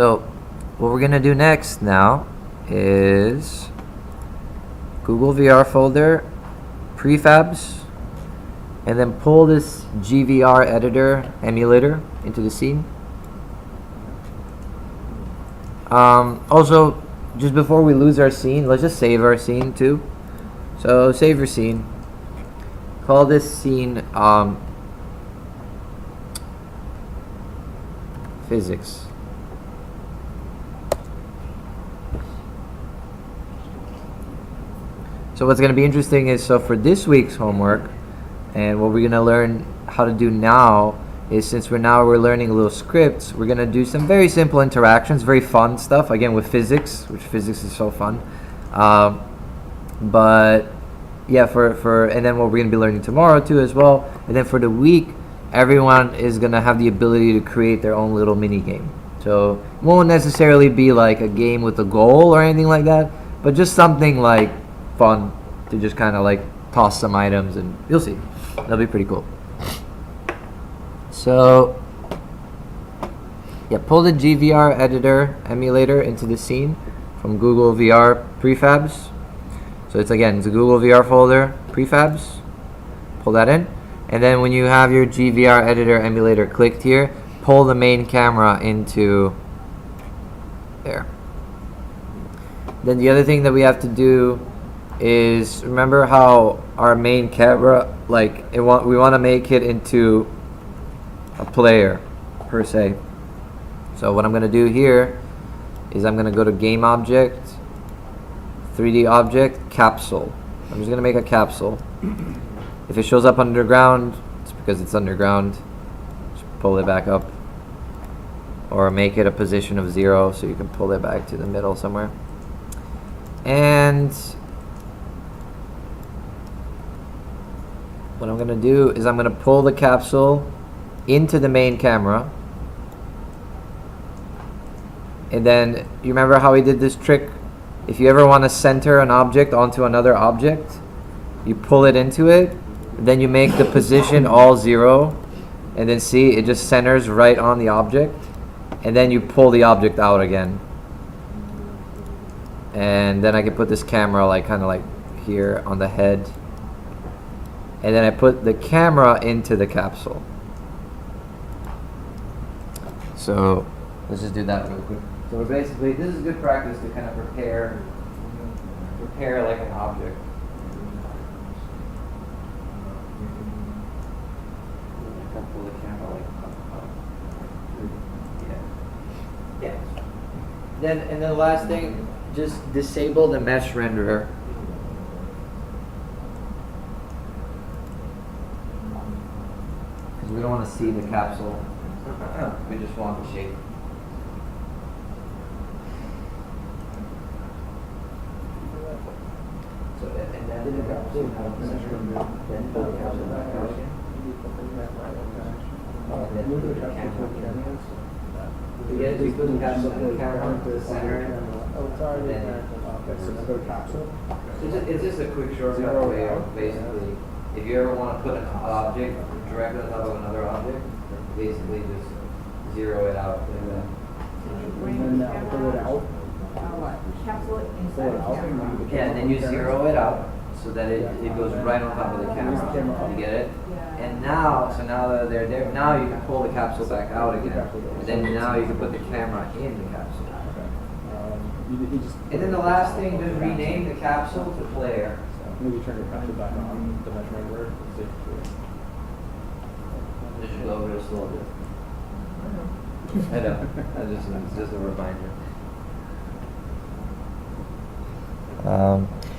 So what we're gonna do next now is Google VR folder, prefabs, and then pull this GVR editor emulator into the scene. Also, just before we lose our scene, let's just save our scene too. So save your scene. Call this scene physics. So what's going to be interesting is, so for this week's homework, and what we're going to learn how to do now is, since we're learning little scripts, we're going to do some very simple interactions, very fun stuff, again with physics, which physics is so fun. But yeah, and then what we're going to be learning tomorrow too as well. And then for the week, everyone is going to have the ability to create their own little mini game. So it won't necessarily be like a game with a goal or anything like that, but just something like fun to just kind of like toss some items, and you'll see. That'll be pretty cool. So yeah, pull the GVR editor emulator into the scene from Google VR prefabs. So it's a Google VR folder, prefabs. Pull that in. And then when you have your GVR editor emulator clicked here, pull the main camera into there. Then the other thing that we have to do is, remember how our main camera, like we want to make it into a player per se. So what I'm going to do here is I'm going to go to game object, 3D object, capsule. I'm just going to make a capsule. If it shows up underground, it's because it's underground. Just pull it back up, or make it a position of 0 so you can pull it back to the middle somewhere. And what I'm going to do is I'm going to pull the capsule into the main camera. And then you remember how we did this trick? If you ever want to center an object onto another object, you pull it into it, then you make the position all 0, and then see, it just centers right on the object, and then you pull the object out again. And then I can put this camera like kind of like here on the head, and then I put the camera into the capsule. So let's just do that real quick. So basically, this is good practice to kind of prepare like an object. Pull the camera like up. Yeah. Then the last thing, just disable the mesh renderer. Because we don't want to see the capsule. We just want the shape. So and then the capsule, then pull the capsule back out again. And then put the camera. Again, we put the capsule in the camera to the center. It's just a quick shortcut way of basically, if you ever want to put an object directly on top of another object, basically just 0 it out. And then pull it out. Capsule it inside the camera. Yeah, and then you 0 it out so that it goes right on top of the camera. You get it? And now, so now that they're there, now you can pull the capsule back out again. And then now you can put the camera in the capsule. And then the last thing, just rename the capsule to player. Maybe turn your capsule back on the measurement word. Just go over it slowly. I know. It's just a reminder.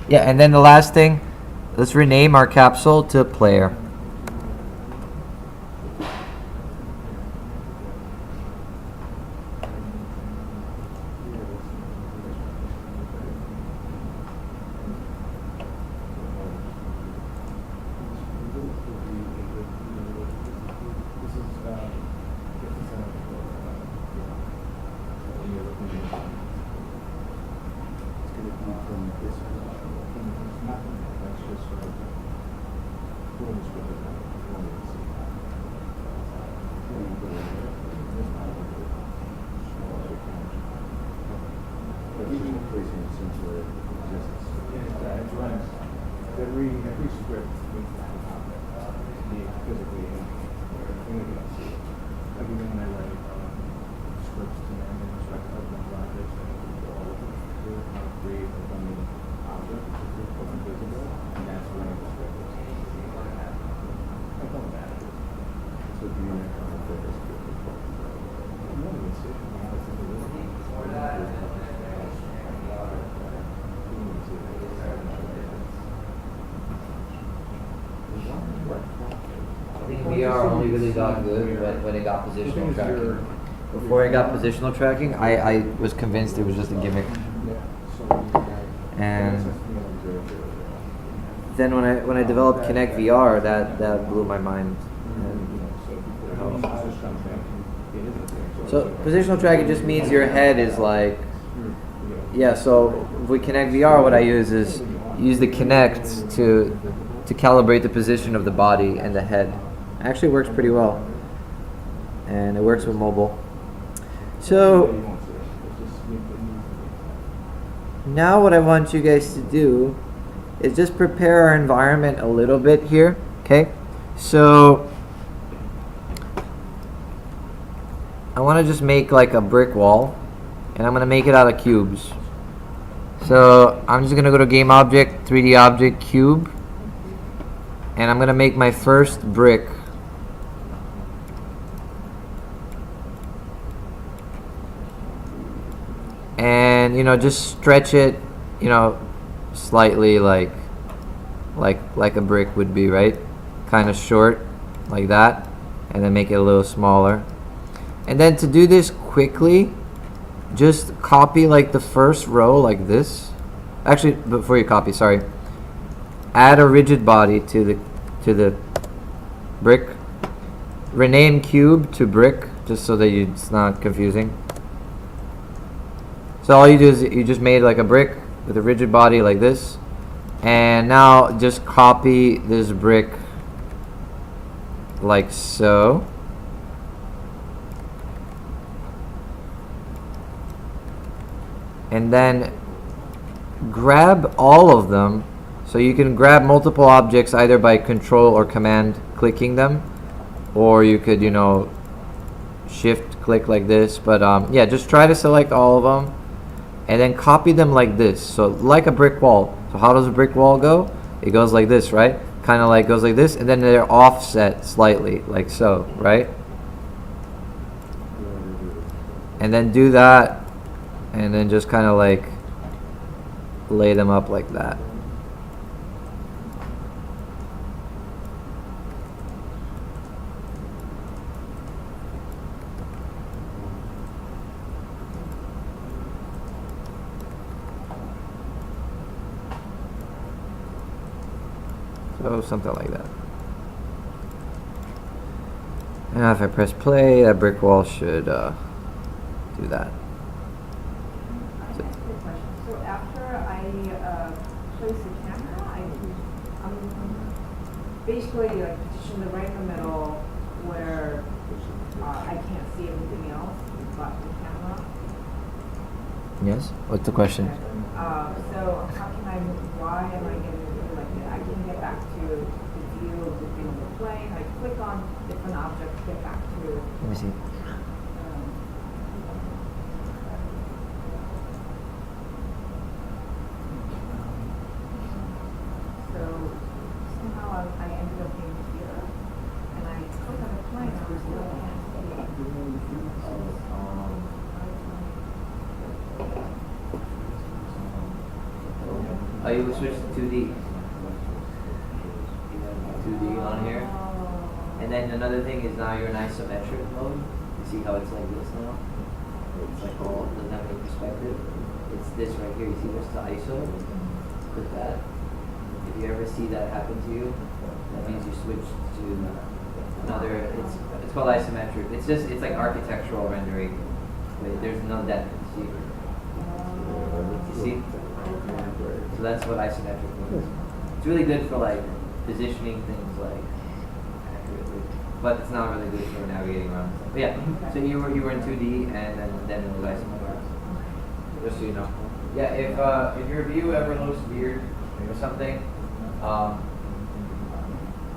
Yeah, and then the last thing, let's rename our capsule to player. replacing a simpler existence. Yeah, it runs. Every script needs to have a context to be physically in everything that you can see. Like even when I write scripts to manage like one projects and people all over to how to create a dummy object which is invisible, and that's when the script is. I don't know that. So do you make context with the No one can see it. It's invisible. I think VR only really got good when it got positional tracking. Before it got positional tracking, I was convinced it was just a gimmick. And then when I developed Kinect VR, that blew my mind. So positional tracking just means your head is like, yeah. So with Kinect VR, what I use is use the Kinect to calibrate the position of the body and the head. It actually works pretty well, and it works with mobile. So now what I want you guys to do is just prepare our environment a little bit here, okay? So I want to just make like a brick wall, and I'm going to make it out of cubes. So I'm just going to go to Game Object, 3D Object, Cube, and I'm going to make my first brick. And just stretch it, slightly like a brick would be, right? Kind of short, like that, and then make it a little smaller. And then to do this quickly, just copy like the first row like this. Actually, before you copy, sorry. Add a rigid body to the brick. Rename cube to brick, just so that it's not confusing. So all you do is you just made like a brick with a rigid body like this, and now just copy this brick like so. And then grab all of them. So you can grab multiple objects either by control or command clicking them, or you could shift click like this, but yeah, just try to select all of them and then copy them like this, so like a brick wall. So how does a brick wall go? It goes like this, right? Kind of like goes like this, and then they're offset slightly like so, right? And then do that, and then just kind of like lay them up like that. So something like that. Now if I press play, that brick wall should do that. So after I place the camera, I'm basically like position it right in the middle where I can't see everything else but the camera. Yes? What's the question? So how can why am I getting to do like that? I can get back to the view of the thing we're playing. I click on different objects, get back to. Let me see. So somehow I ended up being here, and I click on the plane, and I still can't see. Oh, you switch to 2D. 2D on here. And then another thing is now you're in isometric mode. You see how it's like this now? It's like all, it doesn't have any perspective. It's this right here. You see what's the ISO? Click that. If you ever see that happen to you, that means you switch to another, it's called isometric. It's like architectural rendering. There's no depth. You see? So that's what isometric means. It's really good for like positioning things like accurately, but it's not really good for navigating around stuff. But yeah, so you were in 2D, and then it was isometric. just so you know. Yeah, if your view ever looks weird or something,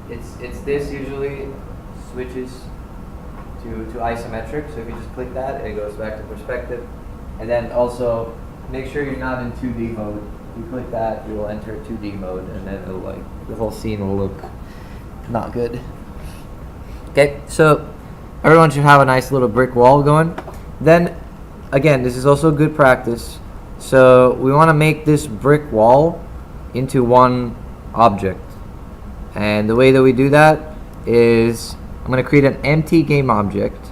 it's this usually switches to isometric. So if you just click that, it goes back to perspective. And then also make sure you're not in 2D mode. If you click that, you will enter 2D mode, and then it'll the whole scene will look not good. Okay, so everyone should have a nice little brick wall going. Then again, this is also good practice. So we want to make this brick wall into one object. And the way that we do that is I'm going to create an empty game object.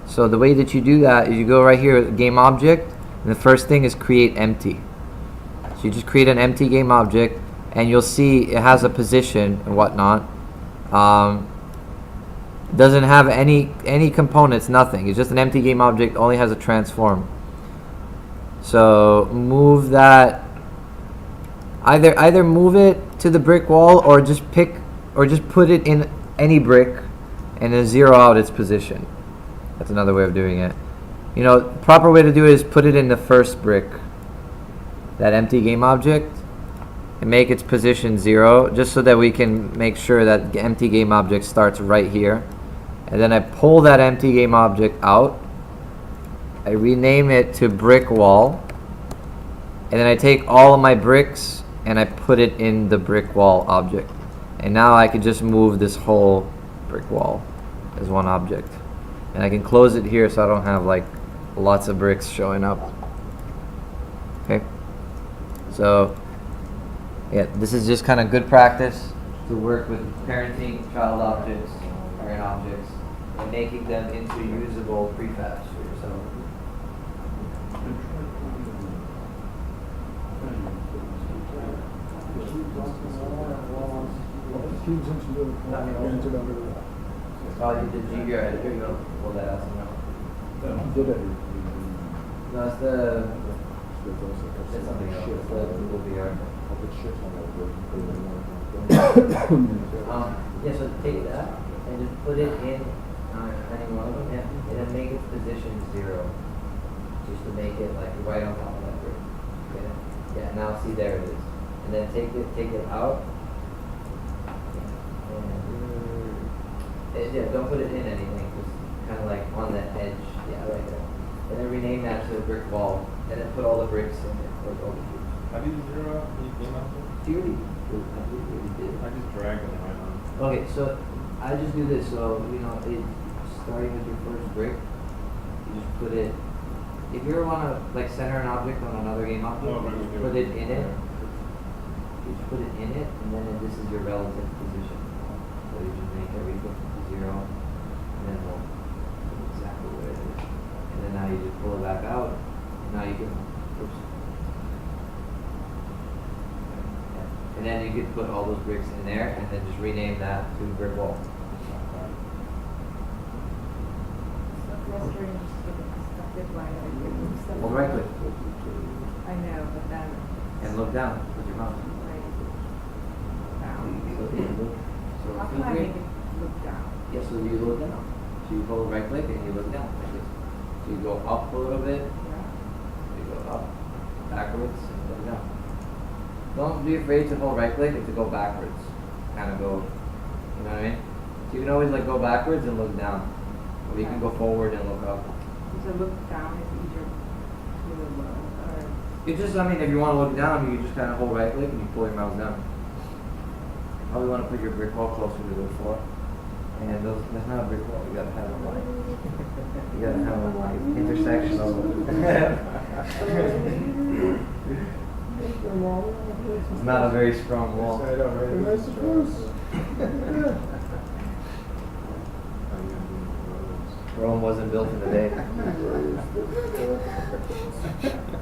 So the way that you do that is you go right here, game object, and the first thing is create empty. So you just create an empty game object, and you'll see it has a position and whatnot. Doesn't have any components, nothing. It's just an empty game object, only has a transform. So move that, either move it to the brick wall or just put it in any brick and then zero out its position. That's another way of doing it. Proper way to do it is put it in the first brick, that empty game object, and make its position 0, just so that we can make sure that the empty game object starts right here. And then I pull that empty game object out, I rename it to brick wall, and then I take all of my bricks and I put it in the brick wall object. And now I can just move this whole brick wall as one object. And I can close it here so I don't have lots of bricks showing up. Okay. So yeah, this is just kind of good practice to work with parenting child objects, parent objects, and making them into usable prefabs for yourself. Cubes into the entered under the. Oh, you did GVR editor, you don't pull that out somehow. Did it. No, it's it's something else. It's the Google VR. Yeah, so take that and just put it in any one of them, yeah, and then make its position 0, just to make it right on top of that brick. Okay. Yeah, now see, there it is. And then take it out. And yeah, don't put it in anything, just kind of on the edge. Yeah, right there. And then rename that to a brick wall, and then put all the bricks in it. All the cubes. How do you zero out the game output? You already did. I just drag them right on. Okay, so I just do this. So starting with your first brick, you just put it. If you ever want to center an object on another game object, Oh, right, you just we do put it. it in it. You just put it in it, and then this is your relative position. So you just make everything 0, and then we'll put it exactly where it is. And then now you just pull it back out. And now you can. Oops. And then you could put all those bricks in there, and then just rename that to brick wall. Well, right click I know, but then and look down with your mouse. down. So How feel can I free. make it look down? Yeah, so you look down. So you hold right click and you look down like this. So you go up a little bit, Yeah. you go up, backwards, and look down. Don't be afraid to hold right click and to go backwards. Kind of go, you know what I mean? So you can always go backwards and look down. Or you can go forward and look up. So look down is easier to look, or You just, if you want to look down, you just kind of hold right click and you pull your mouse down. Probably want to put your brick wall closer to the floor. And that's not a brick wall, you gotta have a line. You gotta have a line. Intersectional. It's not a very strong wall. I know, right? I suppose. Rome wasn't built in a day.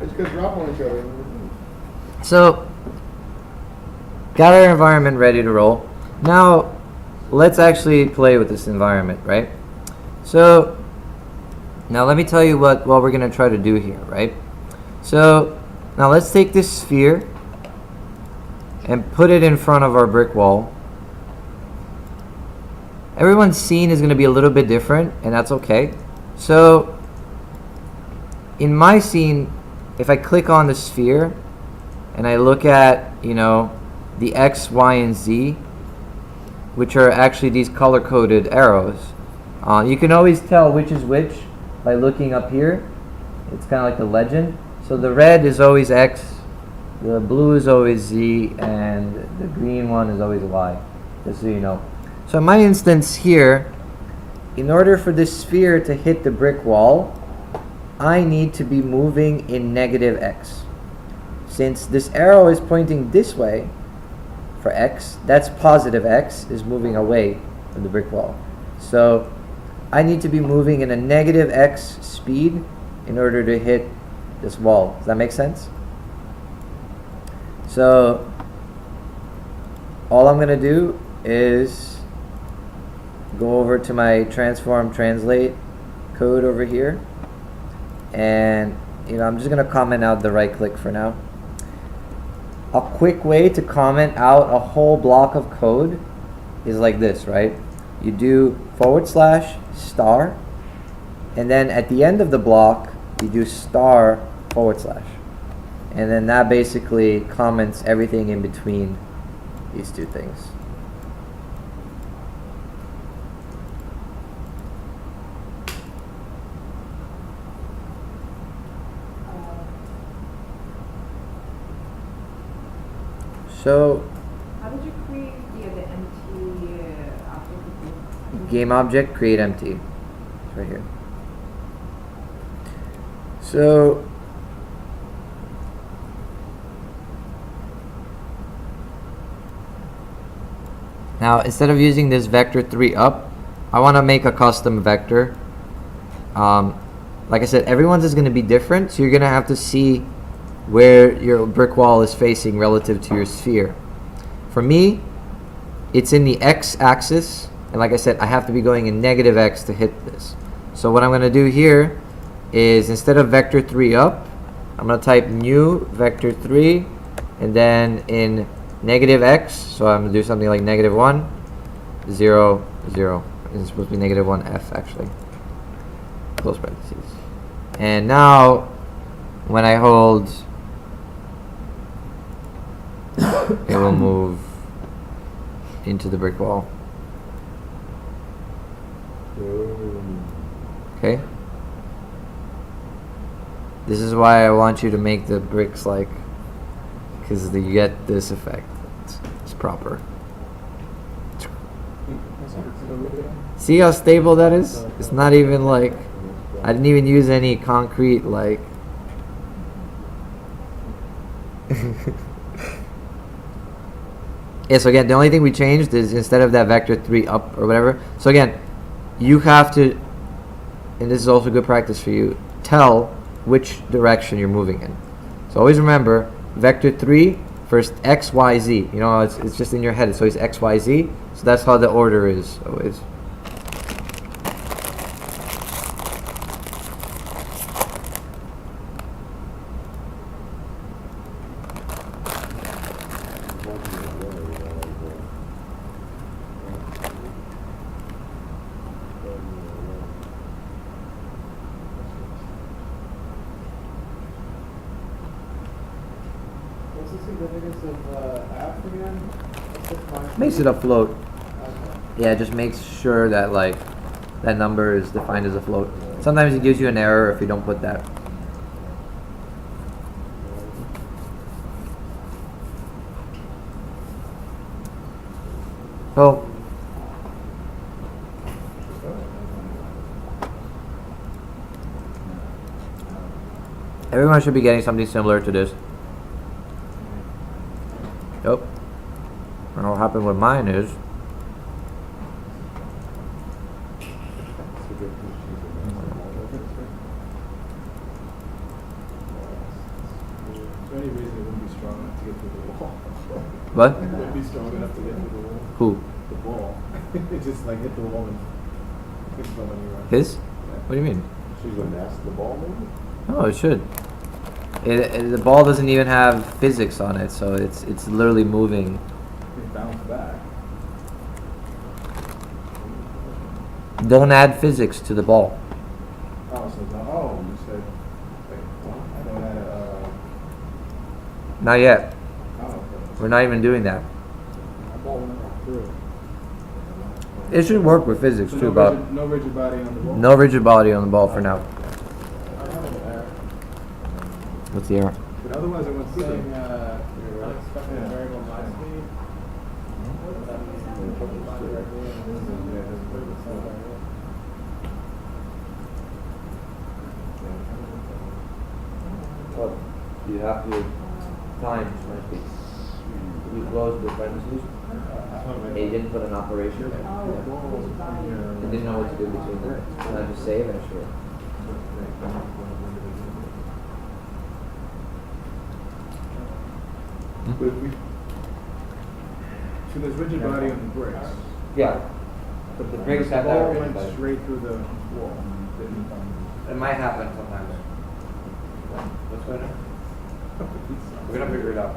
It's because Rob won't show it. So, got our environment ready to roll. Now, let's actually play with this environment, right? So, now let me tell you what we're going to try to do here, right? So, now let's take this sphere and put it in front of our brick wall. Everyone's scene is going to be a little bit different, and that's okay. So, in my scene, if I click on the sphere and I look at, you know, the X, Y, and Z, which are actually these color-coded arrows, you can always tell which is which by looking up here. It's kind of like the legend. So the red is always X, the blue is always Z, and the green one is always Y, just so you know. So in my instance here, in order for this sphere to hit the brick wall, I need to be moving in negative X. Since this arrow is pointing this way for X, that's positive X is moving away from the brick wall. So I need to be moving in a negative X speed in order to hit this wall. Does that make sense? So all I'm going to do is go over to my transform translate code over here, and I'm just going to comment out the right click for now. A quick way to comment out a whole block of code is like this, right? You do /*, and then at the end of the block you do */*, and then that basically comments everything in between these two things. So How did you create the empty object? game object create empty. It's right here. So now instead of using this vector 3 up, I want to make a custom vector. Like I said, everyone's is going to be different, so you're going to have to see where your brick wall is facing relative to your sphere. For me, it's in the X axis, and like I said, I have to be going in negative X to hit this. So what I'm going to do here is, instead of vector 3 up, I'm going to type new vector 3, and then in negative X, so I'm going to do something like -1, 0, 0. It's supposed to be -1f actually. Close parentheses. And now, when I hold, it will move into the brick wall. Okay? This is why I want you to make the bricks like, because you get this effect. It's proper. See how stable that is? It's not even like, I didn't even use any concrete like. Yeah, so again, the only thing we changed is, instead of that vector 3 up or whatever, so again, you have to, and this is also good practice for you, tell which direction you're moving in. So always remember, vector 3, first X, Y, Z. You know, it's just in your head, it's always X, Y, Z. So that's how the order is always. What's the significance of F again? What's the function? Makes it a float. Okay. Yeah, it just makes sure that like that number is defined as a float. Sometimes it gives you an error if you don't put that. So everyone should be getting something similar to this. Yep. And what happened with mine is, Is there any reason it wouldn't be strong enough to get through the wall? what? It wouldn't be strong enough to get through the wall. Who? The ball. It just like hit the wall and hit somebody right. His? What do you mean? She's going to ask the ball maybe? Oh, it should. The ball doesn't even have physics on it, so it's literally moving. It bounced back. Don't add physics to the ball. Oh, so it's not, oh, you said, wait, I don't add Not yet. Oh, okay. We're not even doing that. My ball went right through it. It should work with physics So too, no but rigid, no rigid body on the ball? no rigid body on the ball for now. What's the error? But otherwise it went through. Saying, unexpected Yeah. variable my speed. Well, you have to find you closed the parentheses. They didn't put an operation. They didn't know what to do between them. And I just save and sure. But if we, so there's rigid body on the bricks. Yeah. But the bricks The have that ball rigid went body. straight through the wall. Didn't. It might happen sometimes. What's going on? We're gonna figure it out.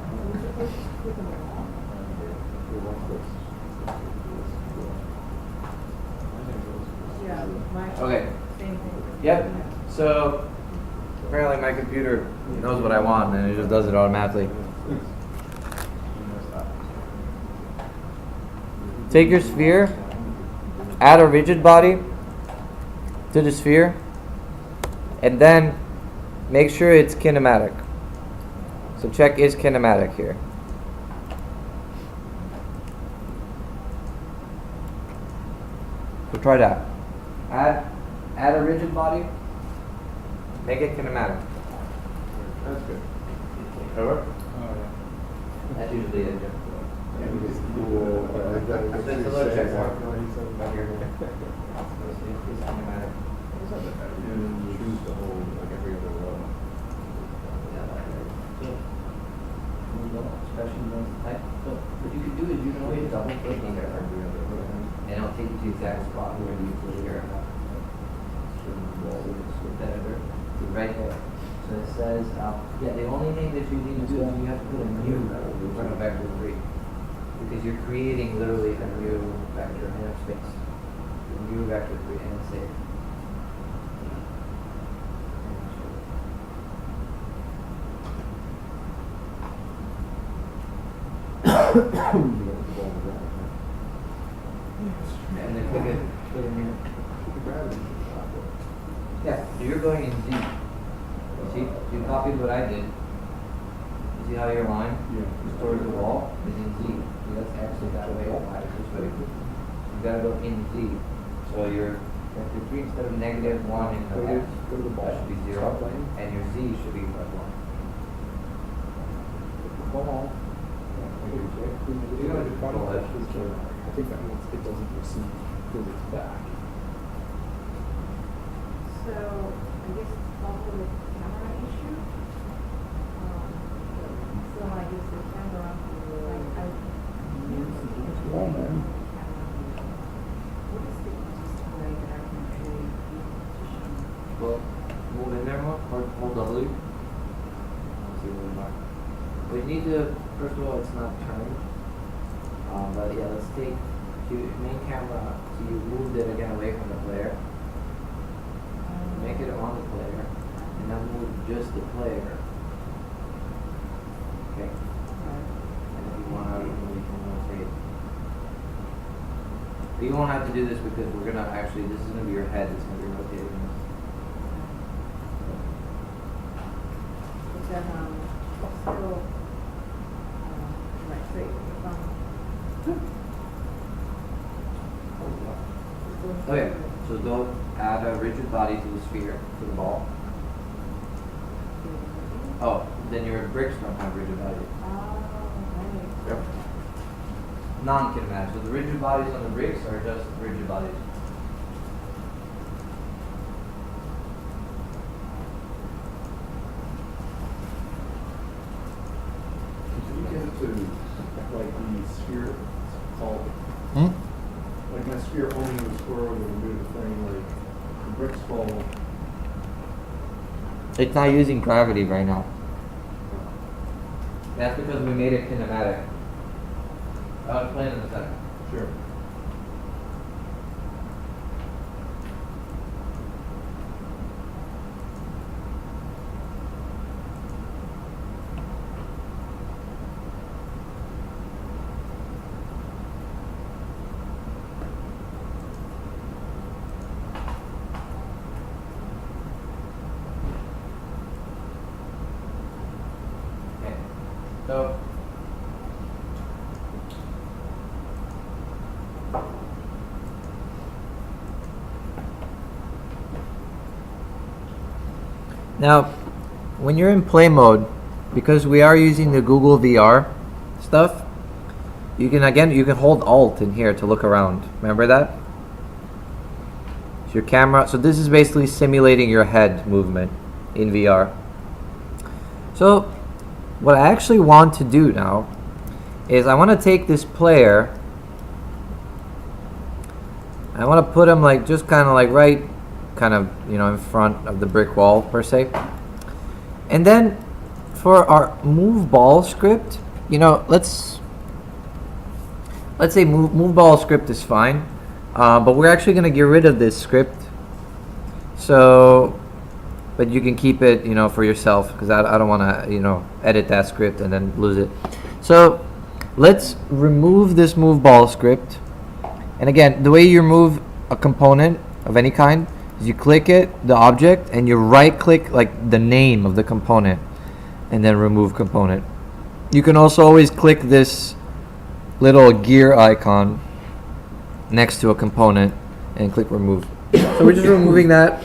Yeah, my. Okay. Same thing. Yep. So apparently my computer knows what I want and it just does it automatically. Take your sphere, add a rigid body to the sphere, and then make sure it's kinematic. So check is kinematic here. So try that. Add a rigid body, make it kinematic. That's good. Over? Oh, That's usually it. yeah. So it's a little check mark right here. It's kinematic. Choose to hold like every other row. Especially when type. So what you can do is you can always double click on there, and it'll take you to the exact spot where you put your editor. Right there. So it says, yeah, the only thing that you need to do is you have to put a new in front of vector 3. Because you're creating literally a new vector in a space. A new vector 3 and it's saved. And then click it in here. Yeah, so you're going in Z. You see, you copied what I did. You see how your line is towards the wall is in Z. See, that's actually that way. Why is this way? You gotta go in Z. So your vector 3 instead of -1 in the X, Go to the ball. that should be 0. Stop playing. And your Z should be +1. Ball. You know, just follow it. I think that means it doesn't receive physics back. So, I guess it's also the camera issue. So I use the camera, like, I. Ball, man. What is the easiest way that I can create the position? Well, move in there more, hold W. Let's see where we are. We need to, first of all, it's not turned. But yeah, let's take your main camera, so you moved it again away from the player. Make it on the player, and then move just the player. Okay? And if you want to, you can rotate. But you won't have to do this because we're gonna actually, this is gonna be your head that's gonna be rotating. But then, still, right, so if I'm. Okay, so go add a rigid body to the sphere, to the ball. Oh, then your bricks don't have rigid body. Right. Non-kinematic. So the rigid bodies on the bricks are just rigid bodies. Can you get it to like the sphere called? Like my sphere only was squirrel and do the thing like the bricks fall. It's not using gravity right now. That's because we made it kinematic. I'll explain in a second. Sure. So now, when you're in play mode, because we are using the Google VR stuff, you can hold Alt in here to look around. Remember that? So your camera. So this is basically simulating your head movement in VR. So what I actually want to do now is I want to take this player. I want to put him like just kind of like right, kind of in front of the brick wall per se. And then for our move ball script, let's say move ball script is fine, but we're actually going to get rid of this script. So, but you can keep it, for yourself, because I don't want to, edit that script and then lose it. So let's remove this move ball script. And again, the way you remove a component of any kind is you click it, the object, and you right click like the name of the component and then remove component. You can also always click this little gear icon next to a component and click remove. So we're just removing that.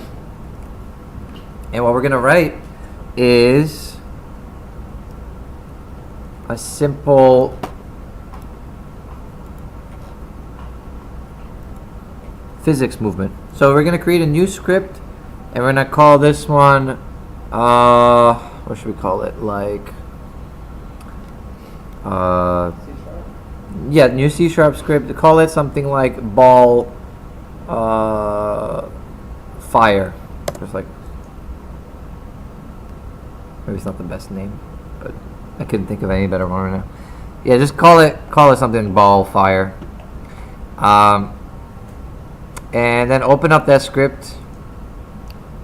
And what we're going to write is a simple physics movement. So we're going to create a new script, and we're going to call this one, what should we call it? Like, C# new C# script. Call it something like ball fire. Just like, maybe it's not the best name, but I couldn't think of any better one right now. Yeah, just call it something ball fire. And then open up that script.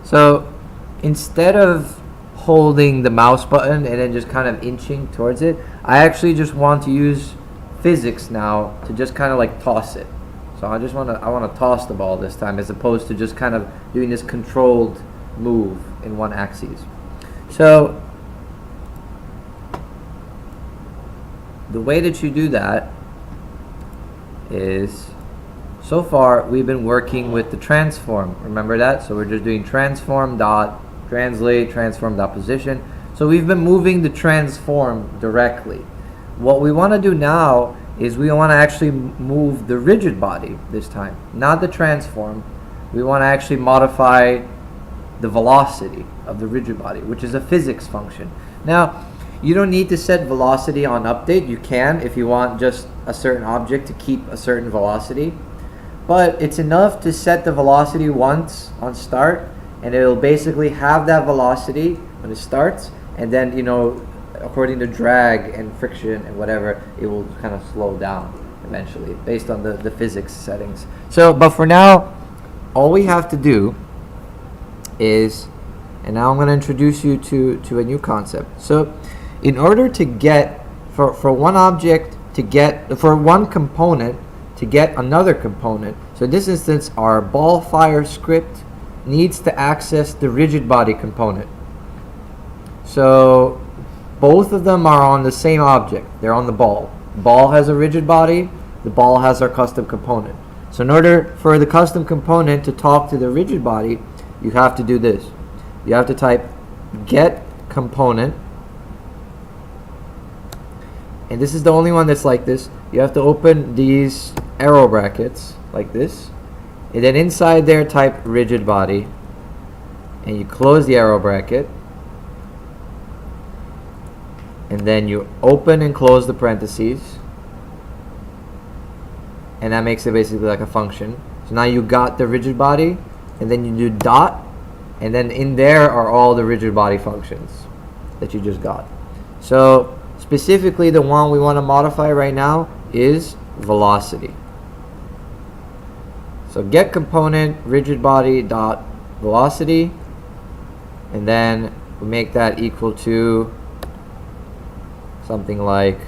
So instead of holding the mouse button and then just kind of inching towards it, I actually just want to use physics now to just kind of like toss it. So I want to toss the ball this time, as opposed to just kind of doing this controlled move in one axis. So the way that you do that is, so far we've been working with the transform. Remember that? So we're just doing transform dot translate, transform dot position. So we've been moving the transform directly. What we want to do now is we want to actually move the rigid body this time, not the transform. We want to actually modify the velocity of the rigid body, which is a physics function. Now, you don't need to set velocity on update. You can if you want just a certain object to keep a certain velocity. But it's enough to set the velocity once on start, and it'll basically have that velocity when it starts, and then, according to drag and friction and whatever, it will kind of slow down eventually based on the physics settings. So, but for now, all we have to do is, and now I'm going to introduce you to a new concept. So in order to get, for one object to get, for one component to get another component, so in this instance our ball fire script needs to access the rigid body component. So both of them are on the same object. They're on the ball. The ball has a rigid body, the ball has our custom component. So in order for the custom component to talk to the rigid body, you have to do this. You have to type get component, and this is the only one that's like this. You have to open these arrow brackets like this, and then inside there type rigid body, and you close the arrow bracket, and then you open and close the parentheses, and that makes it basically like a function. So now you got the rigid body, and then you do dot, and then in there are all the rigid body functions that you just got. So specifically the one we want to modify right now is velocity. So get component rigid body dot velocity, and then we make that equal to something like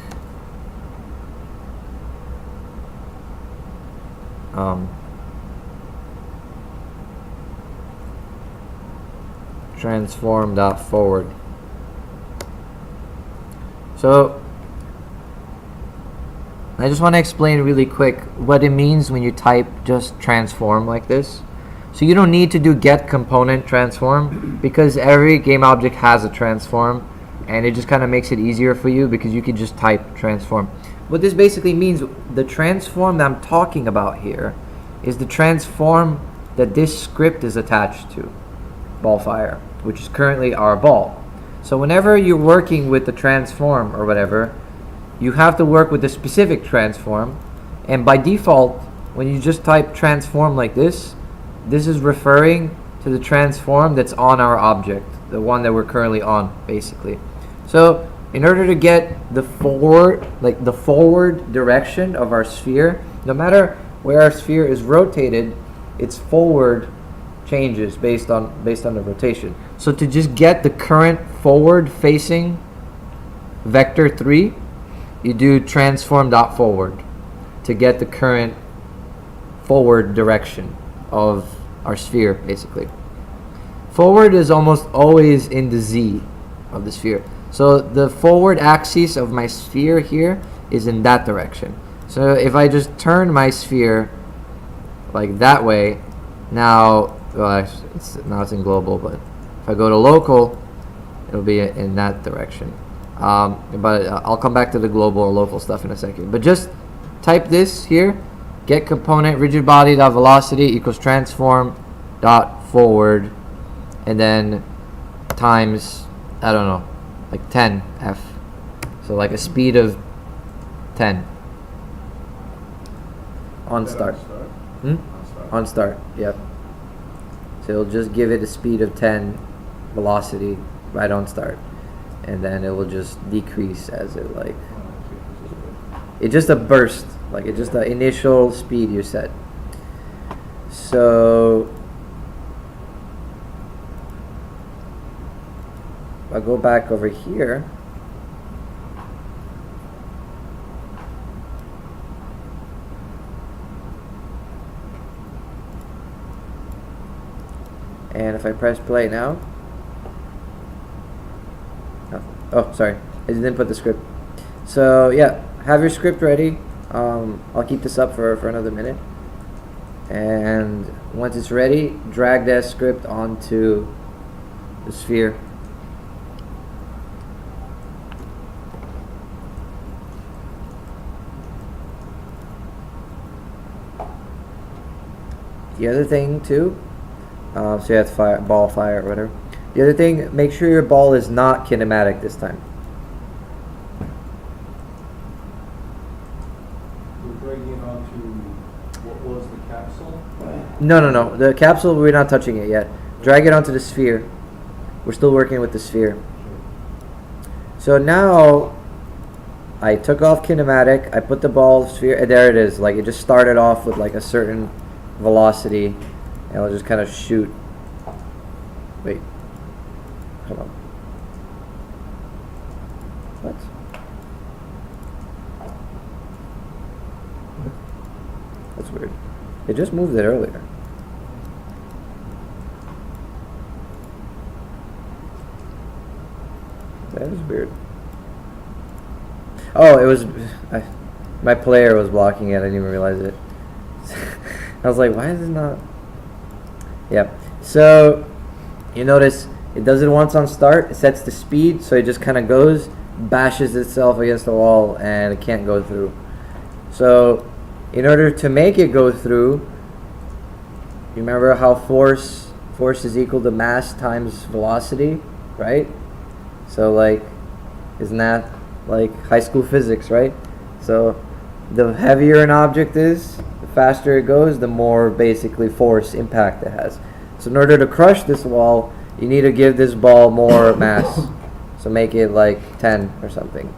transform dot forward. So I just want to explain really quick what it means when you type just transform like this. So you don't need to do get component transform because every game object has a transform, and it just kind of makes it easier for you because you can just type transform. What this basically means, the transform that I'm talking about here is the transform that this script is attached to, ball fire, which is currently our ball. So whenever you're working with the transform or whatever, you have to work with the specific transform, and by default, when you just type transform like this is referring to the transform that's on our object, the one that we're currently on, basically. So in order to get the forward direction of our sphere, no matter where our sphere is rotated, its forward changes based on the rotation. So to just get the current forward facing vector 3, you do transform.forward to get the current forward direction of our sphere, basically. Forward is almost always in the z of the sphere. So the forward axis of my sphere here is in that direction. So if I just turn my sphere like that way, now it's in global, but if I go to local, it'll be in that direction. But I'll come back to the global or local stuff in a second. But just type this here: get component rigid body dot velocity equals transform dot forward, and then times, I don't know, like 10 f, so like a speed of 10 on start. On start, yep. So it'll just give it a speed of 10 velocity right on start, and then it will just decrease as it like, it's just a burst, like it's just the initial speed you set. So I'll go back over here. And if I press play now, oh, sorry, I didn't put the script. So yeah, have your script ready. I'll keep this up for another minute. And once it's ready, drag that script onto the sphere. The other thing too, so you have to ball fire or whatever. The other thing, make sure your ball is not kinematic this time. We're dragging it onto what was the capsule? No. The capsule, we're not touching it yet. Drag it onto the sphere. We're still working with the sphere. So now, I took off kinematic, I put the ball sphere, and there it is. Like it just started off with like a certain velocity, and I'll just kind of shoot. Wait, hold on. What? That's weird. It just moved it earlier. That is weird. Oh, it was my player was blocking it. I didn't even realize it. I was like, why is it not? Yeah. So you notice it does it once on start. It sets the speed, so it just kind of goes, bashes itself against the wall, and it can't go through. So in order to make it go through, you remember how force is equal to mass times velocity, right? So like, isn't that like high school physics, right? So the heavier an object is, the faster it goes, the more basically force impact it has. So in order to crush this wall, you need to give this ball more mass. So make it like 10 or something.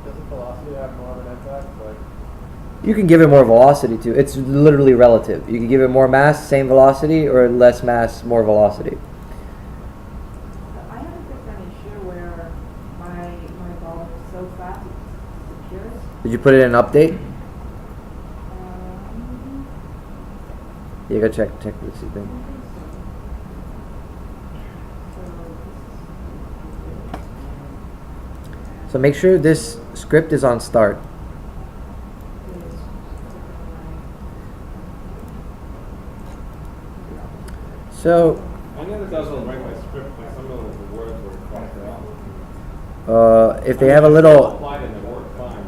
Doesn't velocity have more of an impact? Like, You can give it more velocity too. It's literally relative. You can give it more mass, same velocity, or less mass, more velocity. I have a different issue where my ball is so fast it secures. Did you put it in an update? You gotta check this thing. So make sure this script is on start. So I know this doesn't write my script, but some of the words were crossed out. if they have a little, Applied and they work fine,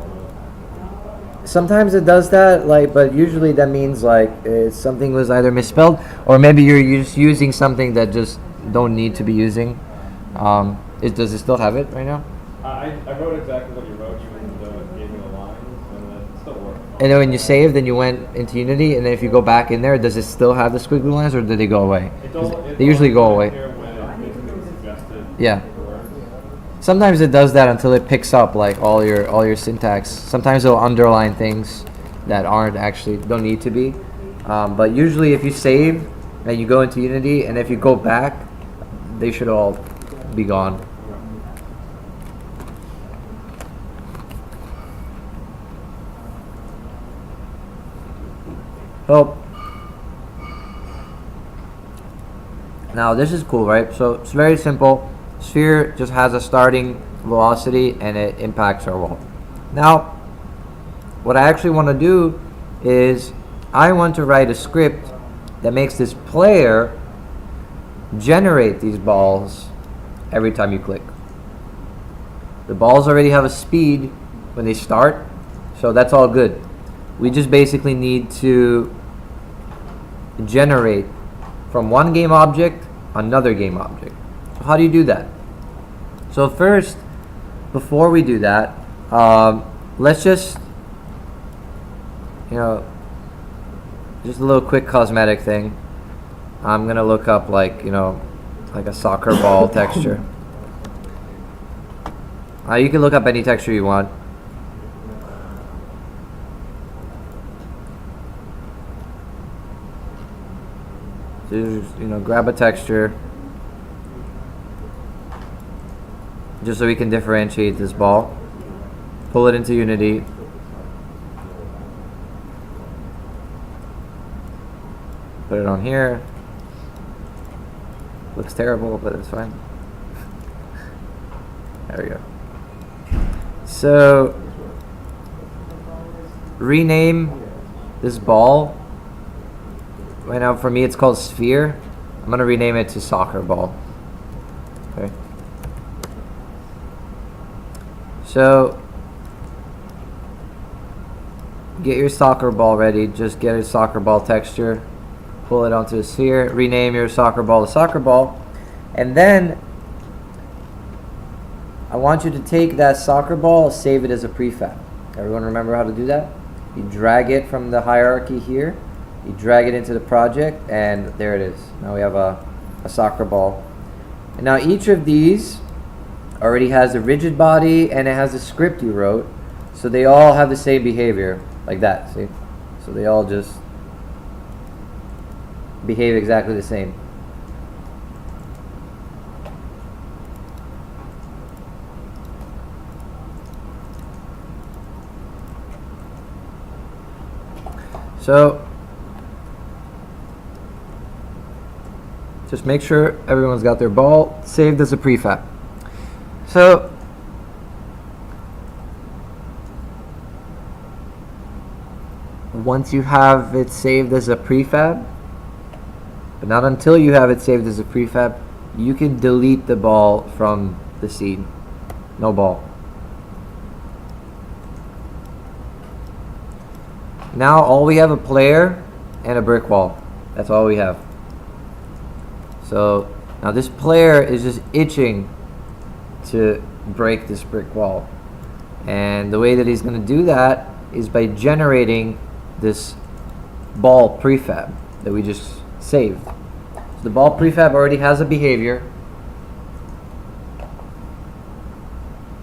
but sometimes it does that, like, but usually that means like something was either misspelled or maybe you're just using something that just don't need to be using. Does it still have it right now? I wrote exactly what you wrote, you gave me the lines, and it still worked. And then when you saved, then you went into Unity, and then if you go back in there, does it still have the squiggly lines, or did they go away? 'Cause they usually go away. Here when it basically suggested Yeah. the words. Sometimes it does that until it picks up like all your syntax. Sometimes it'll underline things that aren't actually don't need to be. But usually, if you save and you go into Unity, and if you go back, they should all be gone. So now this is cool, right? So it's very simple. Sphere just has a starting velocity and it impacts our wall. Now, what I actually want to do is I want to write a script that makes this player generate these balls every time you click. The balls already have a speed when they start, so that's all good. We just basically need to generate from one game object another game object. So how do you do that? So first, before we do that, let's just, just a little quick cosmetic thing. I'm gonna look up like a soccer ball texture. You can look up any texture you want. So just, grab a texture just so we can differentiate this ball. Pull it into Unity. Put it on here. Looks terrible, but it's fine. There we go. So rename this ball. Right now, for me, it's called Sphere. I'm gonna rename it to Soccer Ball. Okay. So get your soccer ball ready. Just get a soccer ball texture. Pull it onto a sphere. Rename your soccer ball to soccer ball, and then I want you to take that soccer ball, save it as a prefab. Everyone remember how to do that? You drag it from the hierarchy here. You drag it into the project, and there it is. Now we have a soccer ball. And now each of these already has a rigid body, and it has a script you wrote. So they all have the same behavior, like that, see? So they all just behave exactly the same. So just make sure everyone's got their ball saved as a prefab. So once you have it saved as a prefab, but not until you have it saved as a prefab, you can delete the ball from the scene. No ball. Now all we have a player and a brick wall. That's all we have. So now this player is just itching to break this brick wall. And the way that he's going to do that is by generating this ball prefab that we just saved. So the ball prefab already has a behavior.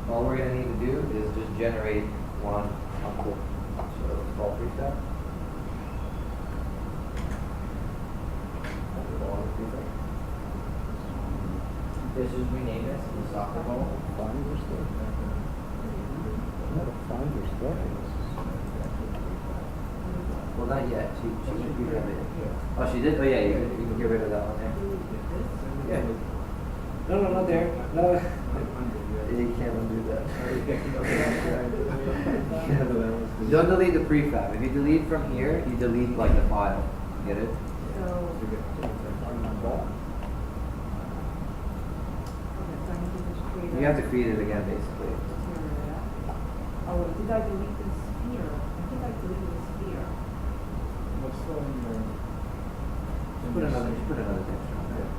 All we're going to need to do is just generate one output. So it's ball prefab. This is rename this the soccer ball. Find your stuff. Find your stuff. Well, not yet. She should prefab it. Oh, she did? Oh, yeah, you can get rid of that one there. Yeah. No, not there. No. You can't undo that. Don't delete the prefab. If you delete from here, you delete like the file. Get it? So, okay, so I need to just create You have to create it again, basically. Oh, did I delete the sphere? I think I deleted the sphere. What's still in there? Just put another texture on there.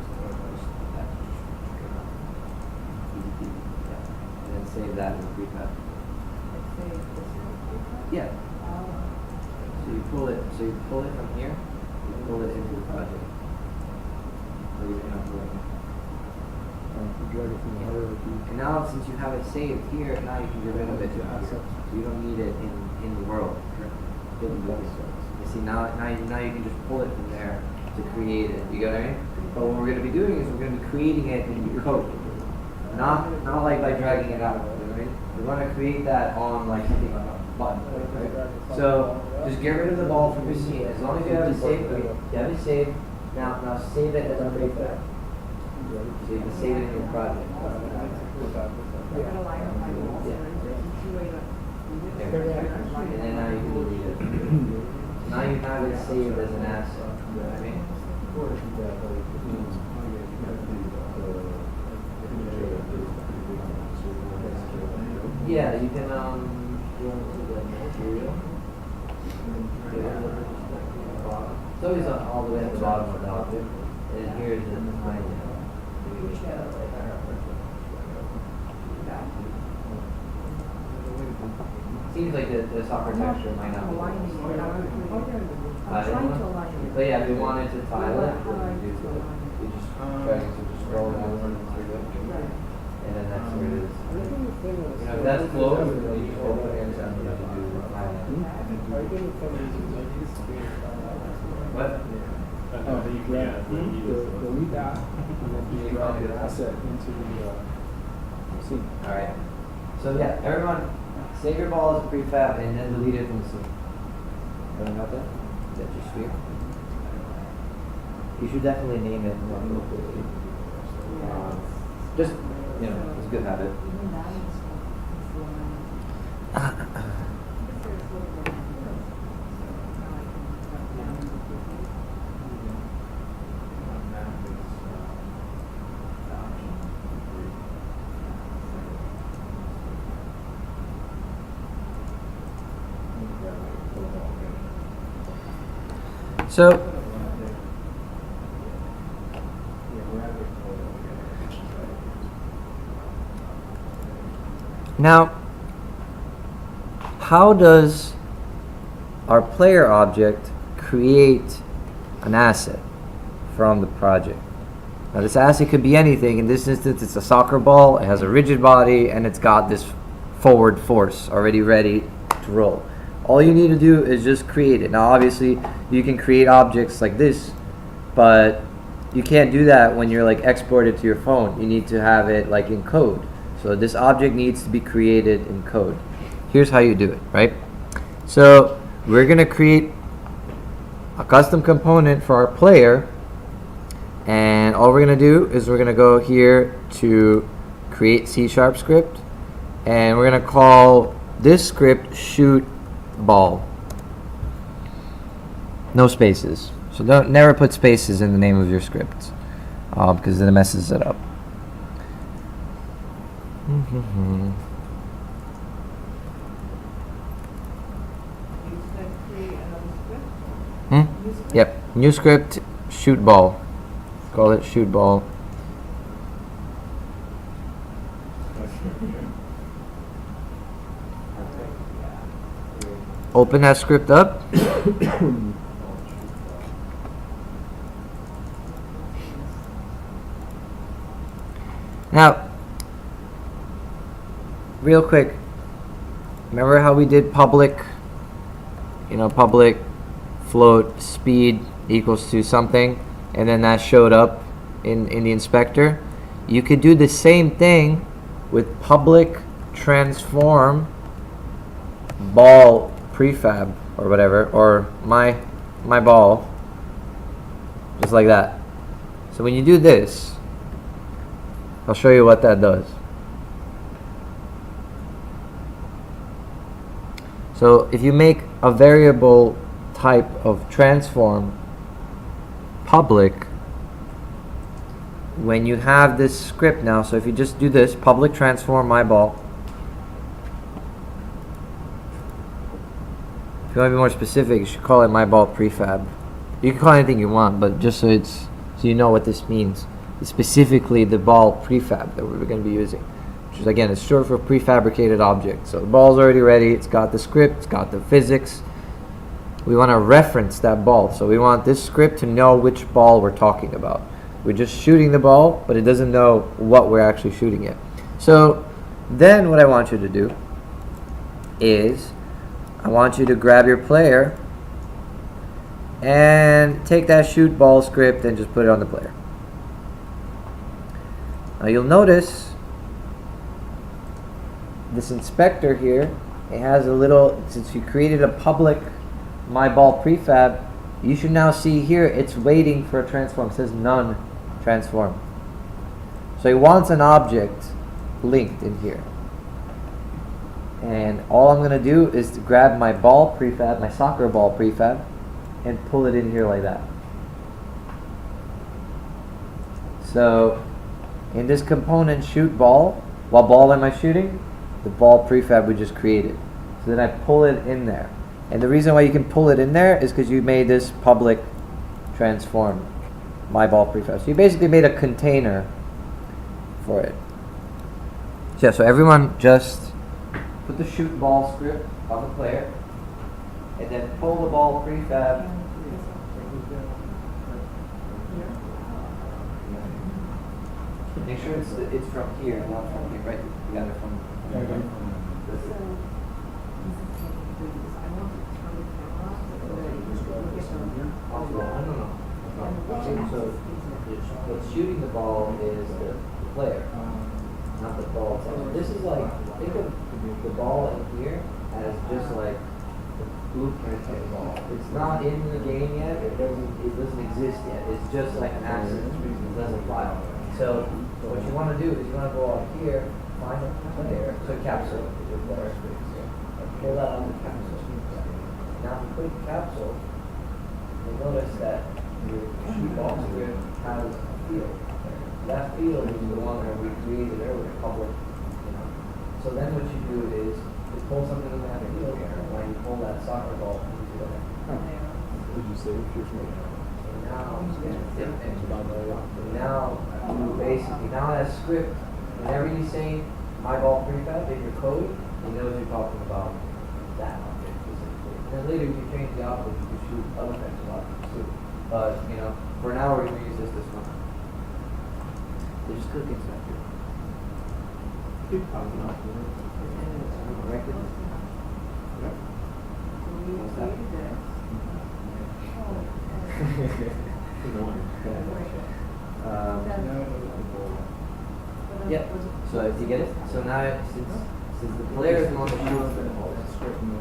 Easy peasy. Yeah. And then save that in the prefab. Let's say this is Yeah. oh. So you pull it from here, you pull it into the project. So you can upload it. Drag it from the hierarchy. And now since you have it saved here, now you can get rid of it. So you don't need it in the world. You see now you can just pull it from there to create it. You get what I mean? But what we're going to be doing is we're going to be creating it in your code. Not like by dragging it out. You know what I mean? We want to create that on like something like a button. Right? So just get rid of the ball from your scene. As long as you have it saved, you have it saved. Now save it as a prefab. So you can save it in your project. I got a line on my wall, so there's two way to do it. And then now you can delete it. Now you have it saved as an asset. You know what I mean? Yeah, you can go into the material. It's always all the way at the bottom of the object. And here's the design. Seems like the soccer texture might not be. Aligning it. I'm I trying don't to know. align it. But yeah, if you wanted to tile it, How do I you do do to it. align it? You just try to just scroll down and Right. then that's where it is. You know, if that's closed, then you just open it and you have to do the tiling. What? Oh, you grab delete that, and then you drag the asset into the scene. Alright. So yeah, everyone, save your ball as a prefab and then delete it from the scene. Everyone got that? That's your sphere. You should definitely name it more appropriately. Just, you know, it's a good habit. Even that is line. There's a little bit of this. So now I can drop down and do it. So, now, how does our player object create an asset from the project? Now, this asset could be anything. In this instance, it's a soccer ball. It has a rigid body, and it's got this forward force already ready to roll. All you need to do is just create it. Now, obviously, you can create objects like this, but you can't do that when you're like exported to your phone. You need to have it like in code. So this object needs to be created in code. Here's how you do it, right? So we're gonna create a custom component for our player, and all we're gonna do is we're gonna go here to create C# script, and we're gonna call this script shoot ball. No spaces. So never put spaces in the name of your script, because then it messes it up. You said create another script? New script? Yep. New script, shoot ball. Call it shoot ball. Open that script up. Now, real quick, remember how we did public, public float speed equals to something, and then that showed up in the inspector? You could do the same thing with public transform ball prefab or whatever, or my ball, just like that. So when you do this, I'll show you what that does. So if you make a variable type of transform public, when you have this script now, so if you just do this, public transform my ball. If you want to be more specific, you should call it my ball prefab. You can call it anything you want, but just so you know what this means. It's specifically the ball prefab that we're going to be using. Which is, again, it's short for prefabricated object. So the ball's already ready, it's got the script, it's got the physics. We want to reference that ball. So we want this script to know which ball we're talking about. We're just shooting the ball, but it doesn't know what we're actually shooting at. So then what I want you to do is I want you to grab your player and take that shoot ball script and just put it on the player. Now you'll notice this inspector here, it has a little, since you created a public my ball prefab, you should now see here it's waiting for a transform. It says none transform. So it wants an object linked in here. And all I'm going to do is to grab my ball prefab, my soccer ball prefab, and pull it in here like that. So in this component shoot ball, what ball am I shooting? The ball prefab we just created. So then I pull it in there. And the reason why you can pull it in there is because you made this public transform my ball prefab. So you basically made a container for it. So yeah, so everyone just put the shoot ball script on the player and then pull the ball prefab. Make sure it's from here, not from here, right? You got it from So what's shooting the ball is the player, not the ball. This is like, think of the ball in here as just like the Bootcamp ball. It's not in the game yet. It doesn't exist yet. It's just like an accident. It doesn't file. So what you want to do is you want to go up here, find a player, so capsule is your player. Pull that on the capsule. Now if you click capsule, you'll notice that your shoot ball script has a field. That field is the one that we created earlier, public. So then what you do is you pull something in that field here, when you pull that soccer ball into there. Did you say if you're from Now you basically, now that script, whenever you say my ball prefab in your code, it knows you're talking about that object specifically. And then later you change the object, you can shoot other types of objects too. But for now we're going to use this one. So just click inspector. keep popping up? Correct it. What's that? Yep. So if you get it, so now since the player is on the shoot,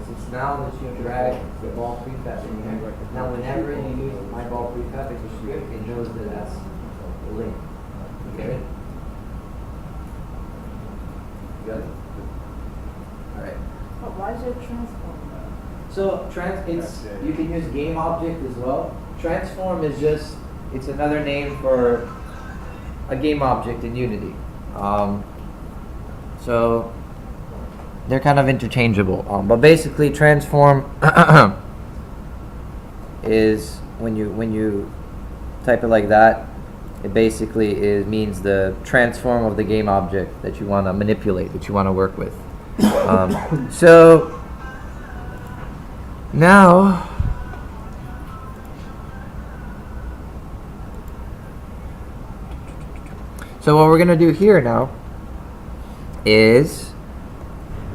since now that you drag the ball prefab in here, now whenever you use my ball prefab as a script, it knows that that's the link. You get it? You got it? Alright. But why is it transform? So you can use game object as well. Transform is just, it's another name for a game object in Unity. So they're kind of interchangeable. But basically transform is when you type it like that, it basically means the transform of the game object that you want to manipulate, that you want to work with. So now so what we're going to do here now is,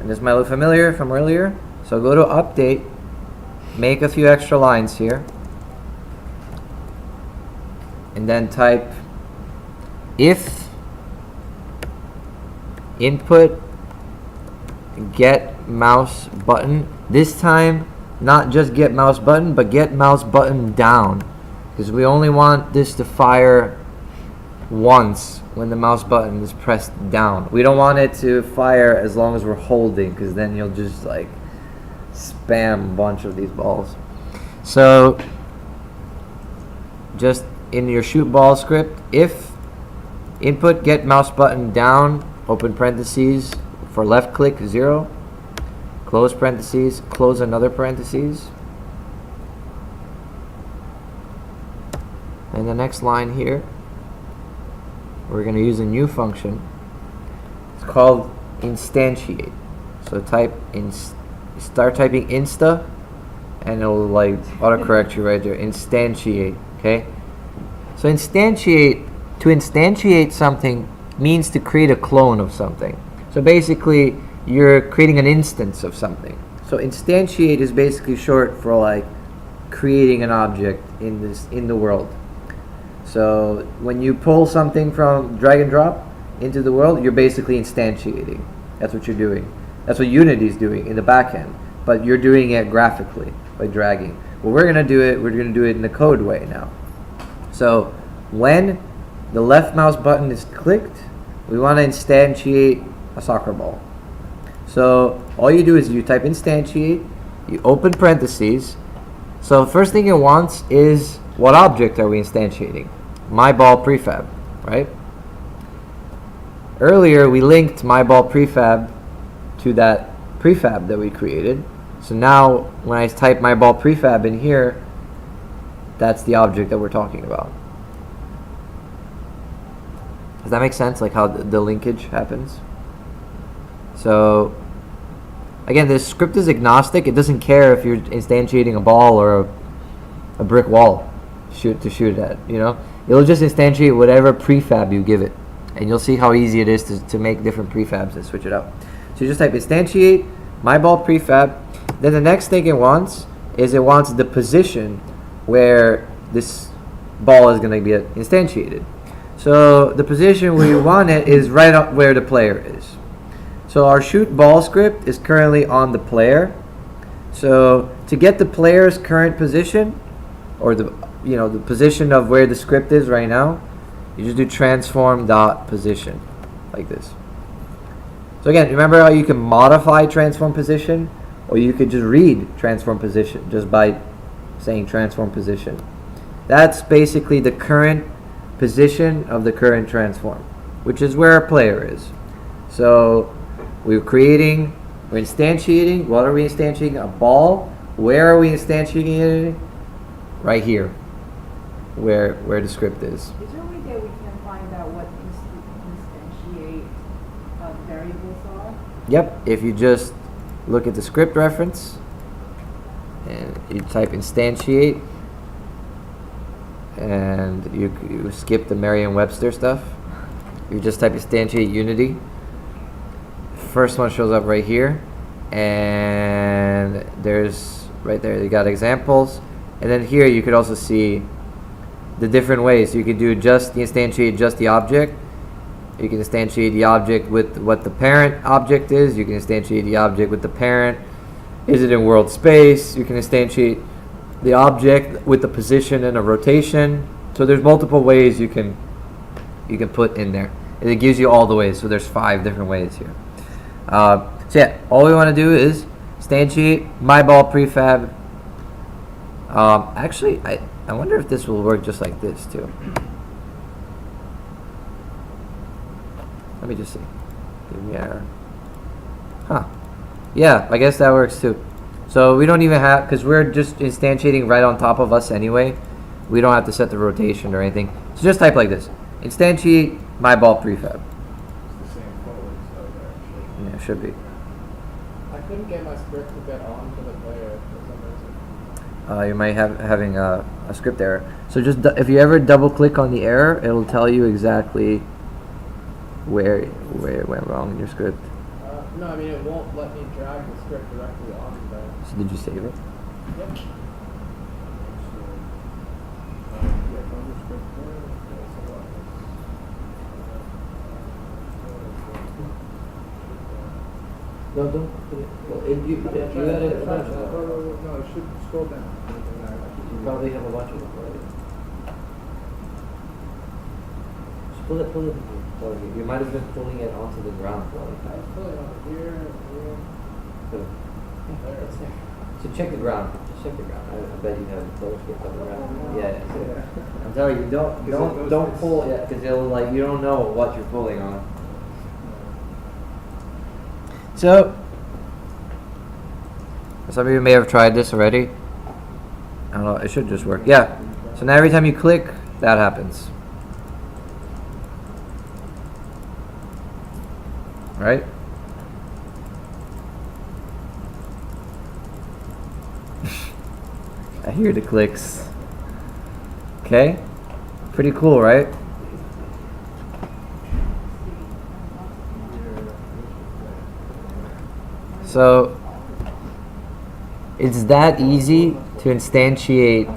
and this might look familiar from earlier, so go to update, make a few extra lines here, and then type if input get mouse button, this time not just get mouse button, but get mouse button down, because we only want this to fire once when the mouse button is pressed down. We don't want it to fire as long as we're holding, because then you'll just like spam bunch of these balls. So just in your shoot ball script, if input get mouse button down, open parentheses, for left click 0, close parentheses, close another parentheses, and the next line here we're going to use a new function. It's called instantiate. So start typing insta and it'll like autocorrect you right there. Instantiate. Okay, so to instantiate something means to create a clone of something. So basically you're creating an instance of something. So instantiate is basically short for like creating an object in the world. So when you pull something from drag and drop into the world, you're basically instantiating. That's what you're doing. That's what Unity is doing in the back end, but you're doing it graphically by dragging. Well, we're going to do it in the code way now. So when the left mouse button is clicked, we want to instantiate a soccer ball. So all you do is you type instantiate, you open parentheses. So the first thing it wants is, what object are we instantiating? My ball prefab, right? Earlier we linked my ball prefab to that prefab that we created. So now when I type my ball prefab in here, that's the object that we're talking about. Does that make sense? Like how the linkage happens? So again, this script is agnostic. It doesn't care if you're instantiating a ball or a brick wall to shoot at, you know? It'll just instantiate whatever prefab you give it. And you'll see how easy it is to make different prefabs and switch it out. So you just type instantiate, my ball prefab. Then the next thing it wants is it wants the position where this ball is going to be instantiated. So the position we want it is right up where the player is. So our shoot ball script is currently on the player. So to get the player's current position, or the position of where the script is right now, you just do transform dot position like this. So again, remember how you can modify transform position, or you could just read transform position just by saying transform position. That's basically the current position of the current transform, which is where our player is. So we're instantiating. What are we instantiating? A ball. Where are we instantiating it? Right here, where the script is. Is there a way that we can find out what instantiate variables are? Yep, if you just look at the script reference and you type instantiate and you skip the Merriam-Webster stuff, you just type instantiate Unity. First one shows up right here, and there's right there, you got examples. And then here you could also see the different ways. You could do just instantiate just the object. You can instantiate the object with what the parent object is. You can instantiate the object with the parent. Is it in world space? You can instantiate the object with the position and a rotation. So there's multiple ways you can put in there. And it gives you all the ways. So there's 5 different ways here. So yeah, all we want to do is instantiate my ball prefab. Actually, I wonder if this will work just like this too. Let me just see. Give me error. Huh. Yeah, I guess that works too. So we don't even have, because we're just instantiating right on top of us anyway. We don't have to set the rotation or anything. So just type like this. Instantiate my ball prefab. It's the same code, so actually. Yeah, it should be. I couldn't get my script to get onto the player for some reason. You might having a script error. So just if you ever double click on the error, it'll tell you exactly where it went wrong in your script. No, I mean it won't let me drag the script directly onto there. So did you save it? Yep. No, don't put it. Well, if you put it, you got it. No, it should scroll down. You probably have a bunch of them already. Just pull it. Or you might have been pulling it onto the ground. I was pulling it over here. Put it. So check the ground. Just check the ground. I bet you have close grip on the ground. Yeah. I'm telling you, don't pull it because it'll like you don't know what you're pulling on. So some of you may have tried this already. I don't know. It should just work. Yeah. So now every time you click, that happens. Right? I hear the clicks. Okay? Pretty cool, right? So, it's that easy to instantiate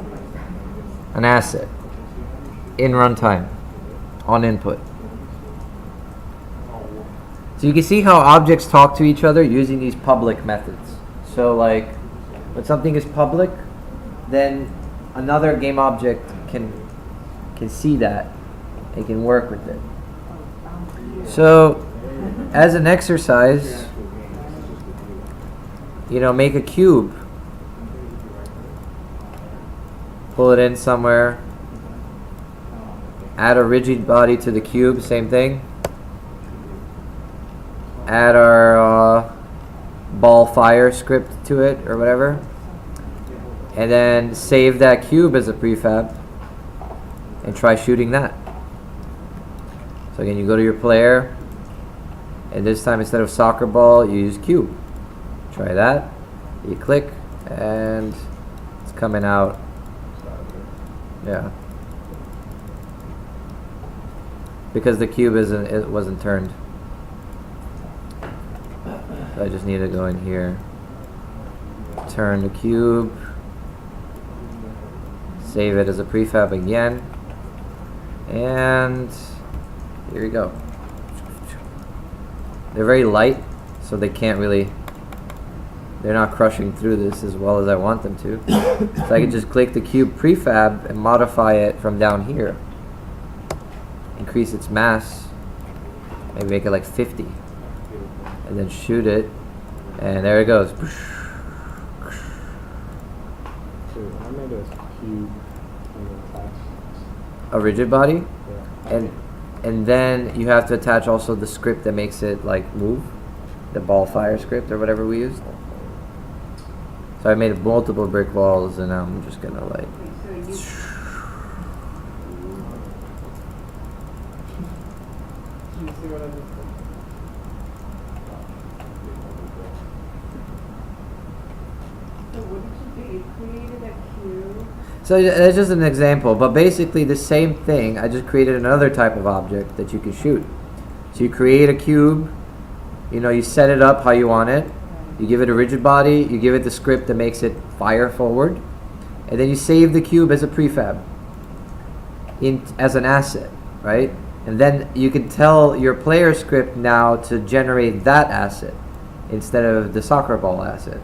an asset in runtime on input. So you can see how objects talk to each other using these public methods. So like, when something is public, then another game object can see that and can work with it. So, as an exercise, make a cube. Pull it in somewhere. Add a rigid body to the cube, same thing. Add our ball fire script to it or whatever. And then save that cube as a prefab and try shooting that. So again, you go to your player, and this time instead of soccer ball, you use cube. Try that. You click, and it's coming out. Yeah. Because the cube wasn't turned. So I just need to go in here, turn the cube, save it as a prefab again, and here we go. They're very light, so they can't really, they're not crushing through this as well as I want them to. So I can just click the cube prefab and modify it from down here. Increase its mass, maybe make it like 50. And then shoot it, and there it goes. So I made a cube and attached A rigid body, yeah. and then you have to attach also the script that makes it like move, the ball fire script or whatever we used. So I made multiple brick walls, and I'm just gonna like. So that's just an example, but basically the same thing. I just created another type of object that you can shoot. So you create a cube, you set it up how you want it, you give it a rigid body, you give it the script that makes it fire forward, and then you save the cube as a prefab, as an asset, right? And then you can tell your player script now to generate that asset instead of the soccer ball asset.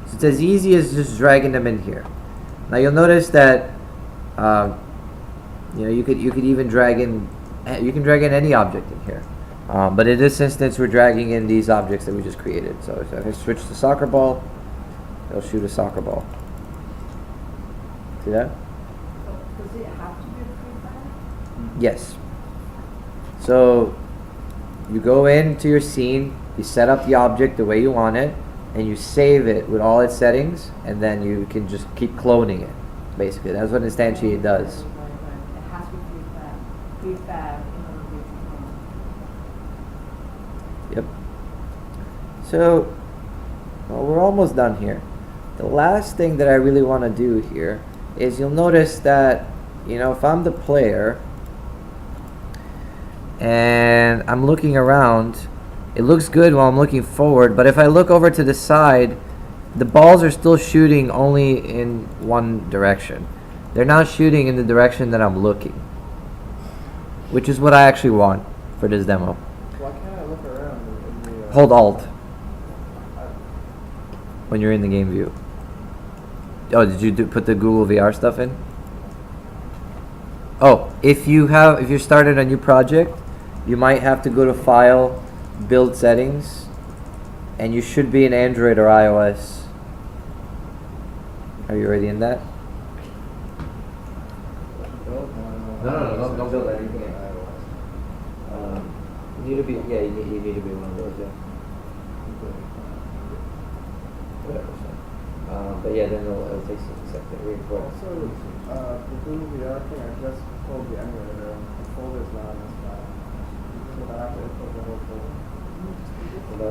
So it's as easy as just dragging them in here. Now you'll notice that you could even drag in any object in here, but in this instance we're dragging in these objects that we just created. So if I switch to soccer ball, it'll shoot a soccer ball. See that? Does it have to be a prefab? Yes. So you go into your scene, you set up the object the way you want it, and you save it with all its settings, and then you can just keep cloning it. Basically, that's what instantiate does. It has to be prefab in order to be cloned. Yep. So, well, we're almost done here. The last thing that I really want to do here is you'll notice that, if I'm the player and I'm looking around, it looks good while I'm looking forward, but if I look over to the side, the balls are still shooting only in one direction. They're not shooting in the direction that I'm looking, which is what I actually want for this demo. Why can't I look around in the, Hold Alt when you're in the game view. Oh, did you put the Google VR stuff in? Oh, if you started a new project, you might have to go to File, Build Settings, and you should be in Android or iOS. Are you already in that? No, don't build anything in iOS. You need to be, yeah, you need to be one of those, yeah. Whatever, so. But yeah, then it'll take a second to re-import. Also, the Google VR thing, I just pulled the emulator. The folder's not on this file. So I have to import the whole folder. So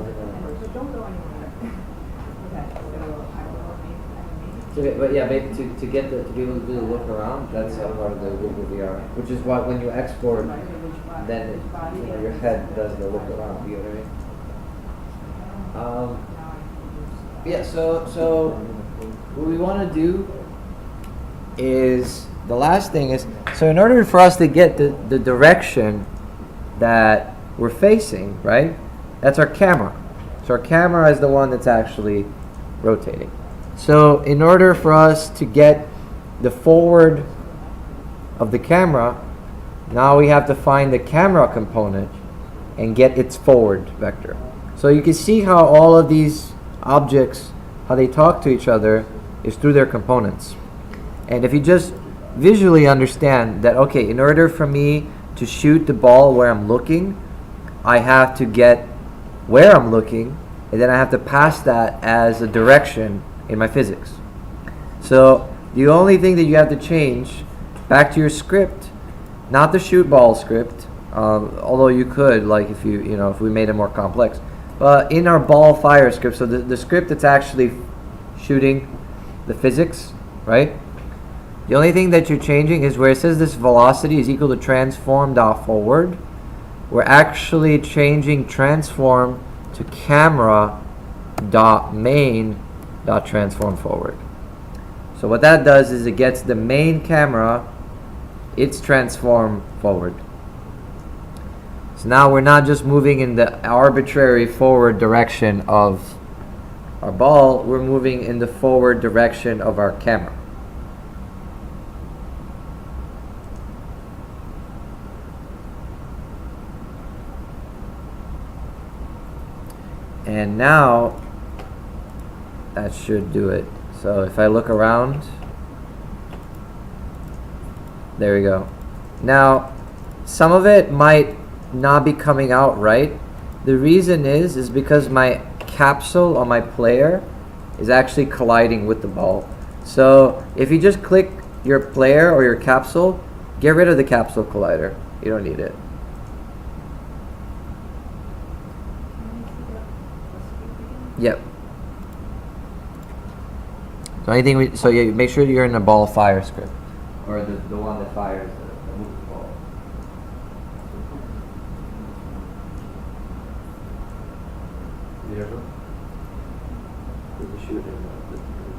don't go anywhere. Okay, so I will make. So, but yeah, to get to be able to do the look around, that's a part of the Google VR. Which is why when you export, then your head does the look around. You know what I mean? Yeah. So what we want to do is the last thing is, so in order for us to get the direction that we're facing, right? That's our camera. So our camera is the one that's actually rotating. So in order for us to get the forward of the camera, now we have to find the camera component and get its forward vector. So you can see how all of these objects, how they talk to each other is through their components. And if you just visually understand that, okay, in order for me to shoot the ball where I'm looking, I have to get where I'm looking, and then I have to pass that as a direction in my physics. So the only thing that you have to change back to your script, not the shoot ball script, although you could, like if if we made it more complex, but in our ball fire script, so the script that's actually shooting the physics, right? The only thing that you're changing is where it says this velocity is equal to transform.forward. We're actually changing transform to camera.main.transform forward. So what that does is it gets the main camera its transform forward. So now we're not just moving in the arbitrary forward direction of our ball, we're moving in the forward direction of our camera. And now that should do it. So if I look around, there we go. Now some of it might not be coming out right. The reason is because my capsule on my player is actually colliding with the ball. So if you just click your player or your capsule, get rid of the capsule collider. You don't need it. Yep. So anything so yeah, make sure you're in the ball fire script, or the one that fires the moving ball. Beautiful. Did you shoot in the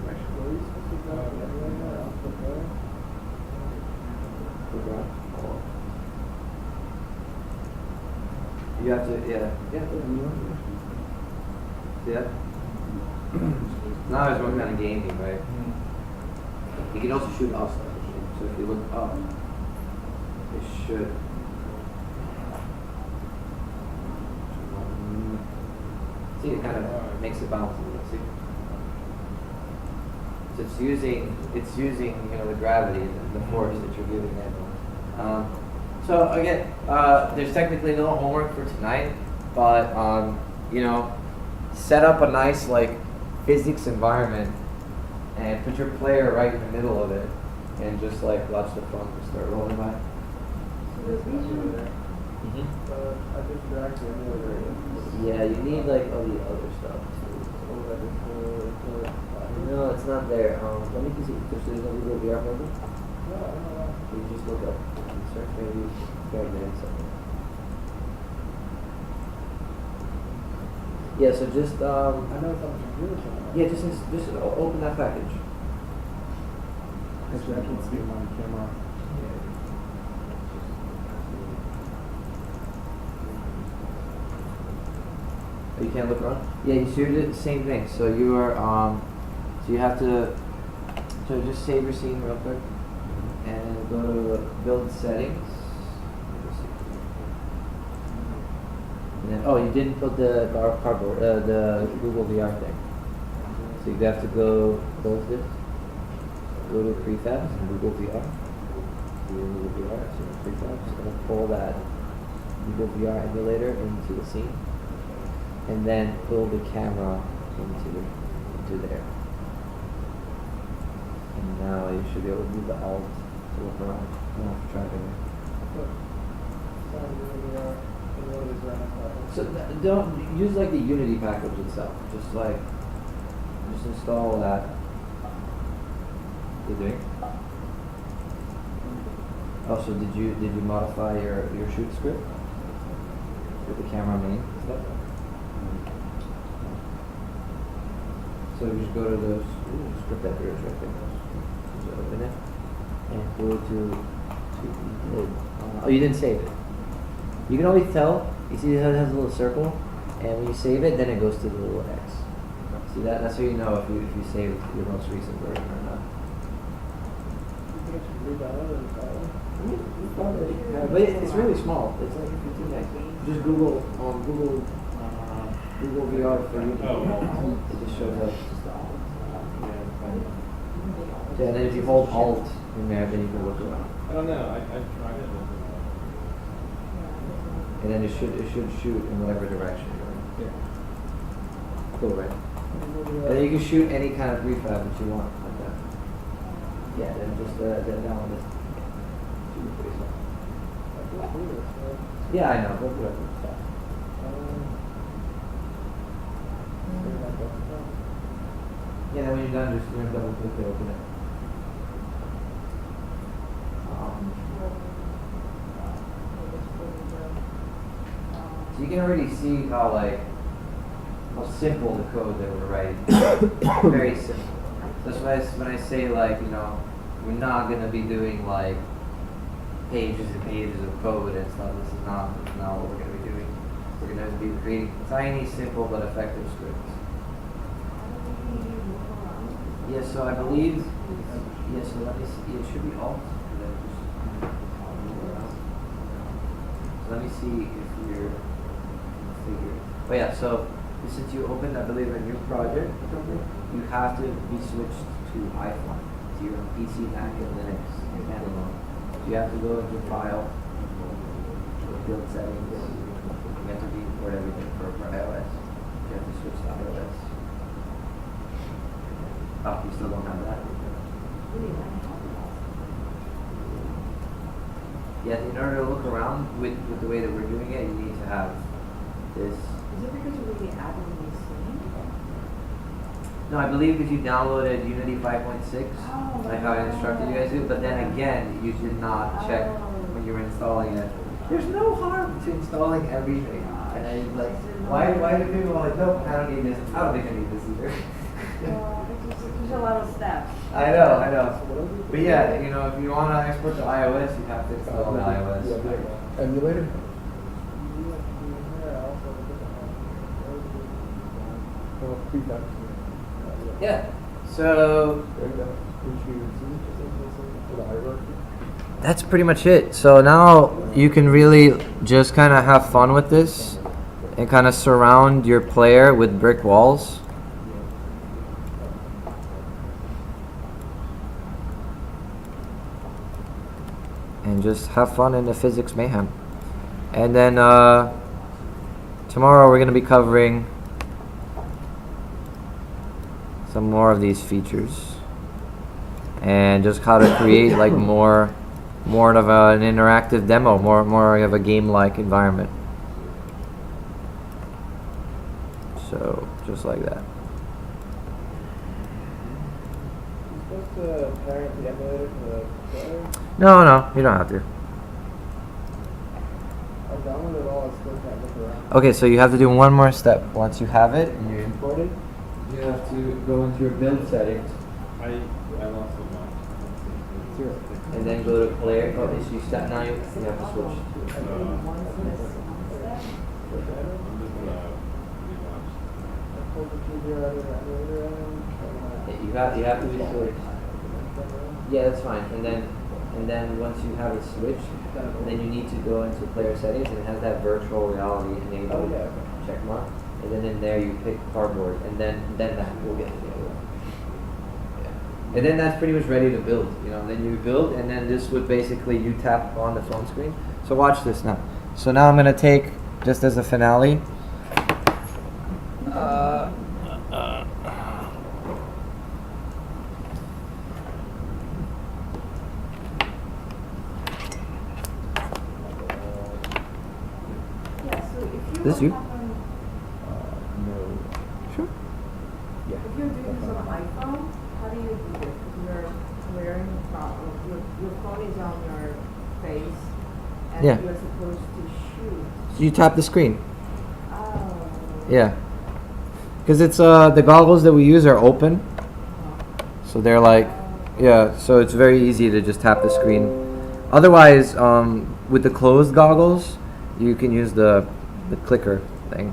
direction? You have to, yeah. Yeah. Now it's one kind of gaming, right? You can also shoot outside. So if you look up, it should. See, it kind of makes it bounce a little. See? So it's using the gravity, the force that you're giving it. So again, there's technically no homework for tonight, but set up a nice physics environment and put your player right in the middle of it, and just watch the fun just start rolling by. Yeah, you need all the other stuff too. No, it's not there. Let me see if there's no Google VR folder. You can just look up and search maybe fragments. Yeah, so just I know it's on the computer somewhere. yeah, just open that package. Actually, I can see them on the camera. Oh, you can't look around? Yeah, you shoot it, same thing. So you are so you have to just save your scene real quick and go to build settings. And then, oh, you didn't put the cardboard, the Google VR thing. So you have to go close this. Go to prefabs and Google VR. Google VR, so prefabs, and pull that Google VR emulator into the scene, and then pull the camera into there. And now you should be able to do the alt to look around. You don't have to try it again. So don't use like the Unity package itself. Just install that. You're doing? Oh, so did you modify your shoot script with the camera main stuff? So you just go to those script editors right there. Just open it and go to oh, you didn't save it. You can always tell. You see how it has a little circle, and when you save it, then it goes to the little X. See that? That's how you know if you saved your most recent version or not. But it's really small. It's like 15 X. Just Google Google VR for you. It just shows up. Yeah, and then if you hold Alt in there, then you can look around. I don't know. I tried it. And then it should shoot in whatever direction you're in. Yeah. Cool, right? And then you can shoot any kind of prefab that you want, like that. Yeah, then just that one is. Yeah, I know. Go do it. Yeah, then when you're done, just double click to open it. So you can already see how simple the code that we're writing. Very simple. That's why when I say we're not gonna be doing like pages and pages of code and stuff. This is not what we're gonna be doing. We're gonna be creating tiny, simple but effective scripts. Yes, so I believe. Yes, so let me see. It should be alt. So let me see if you're figure. Oh yeah, so since you opened, I believe, a new project, you have to be switched to iPhone, to your PC, Mac, and Linux standalone. So you have to go into File, Build Settings. You have to re-import everything for iOS. You have to switch to iOS. Oh, you still don't have that? Yeah, in order to look around with the way that we're doing it, you need to have this. Is it because you're really adding these things? No, I believe if you downloaded Unity 5.6, like how I instructed you guys to, but then again, you did not check when you were installing it. There's no harm to installing everything. And I was like, why do people like, nope, I don't need this. I don't think I need this either. There's a lot of steps. I know. But yeah, if you want to export to iOS, you have to install the iOS. Emulator? Yeah. So that's pretty much it. So now you can really just kind of have fun with this and kind of surround your player with brick walls. And just have fun in the physics mayhem. And then tomorrow we're going to be covering some more of these features and just how to create like more of an interactive demo, more of a game-like environment. So just like that. You're supposed to parent the emulator to the player? No, you don't have to. I've downloaded it all, I still can't look around. Okay, so you have to do one more step. Once you have it and you import it, you have to go into your build settings. I lost it now. And then go to player. Oh, so you step now. You have to switch. I'm just gonna You have to be switched. Yeah, that's fine. And then and then once you have it switched, then you need to go into player settings, and it has that virtual reality enabled check mark, and then in there you pick cardboard, and then that will get the other one. Yeah. And then that's pretty much ready to build. Then you build, and then this would basically you tap on the phone screen. So watch this now. So now I'm gonna take, just as a finale. Yeah, so if you This you? No. Sure. Yeah. If you're doing this on an iPhone, how do you do this? Because you're wearing your phone is on your face, and Yeah. you're supposed to shoot. So you tap the screen. Oh. Yeah. Because it's the goggles that we use are open, so they're like, yeah. So it's very easy to just tap the screen. Otherwise, with the closed goggles, you can use the clicker thing,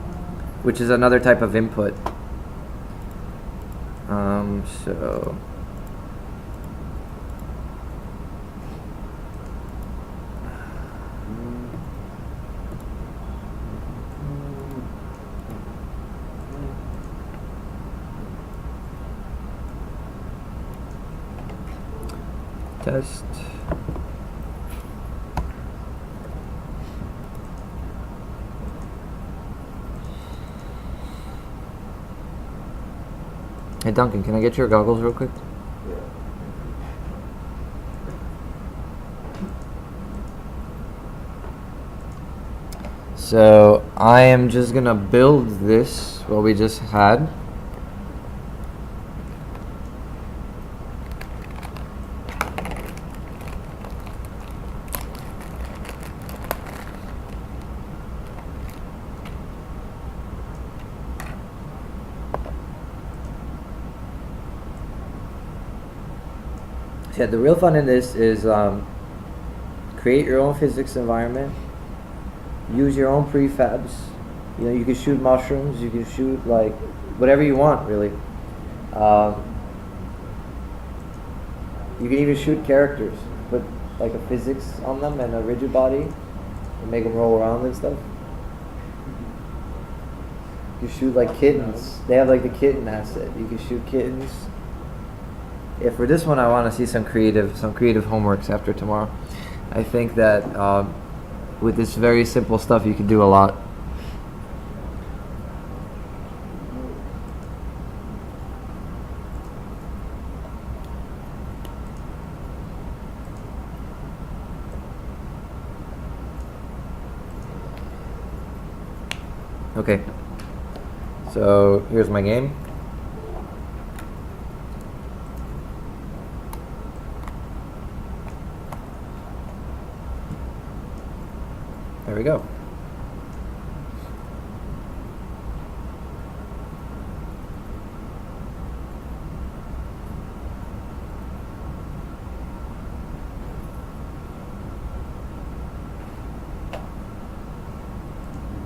which is another type of input. So test. Hey Duncan, can I get your goggles real quick? So I am just gonna build this, what we just had. So yeah, the real fun in this is create your own physics environment. Use your own prefabs. You can shoot mushrooms. You can shoot like whatever you want, really. You can even shoot characters. Put like a physics on them and a rigid body, and make them roll around and stuff. You shoot like kittens. They have like the kitten asset. You can shoot kittens. Yeah, for this one, I want to see some creative homeworks after tomorrow. I think that with this very simple stuff, you can do a lot. Okay, so here's my game. There we go.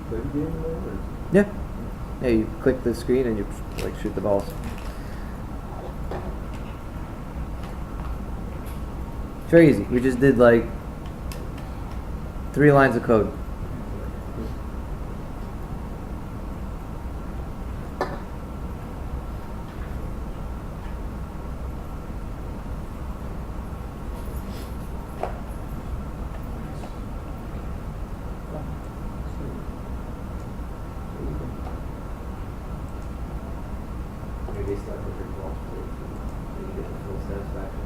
Play the game there, or? Yeah. Yeah, you click the screen and you like shoot the balls. It's very easy. We just did like 3 lines of code. Maybe start with your balls so you get the full satisfaction.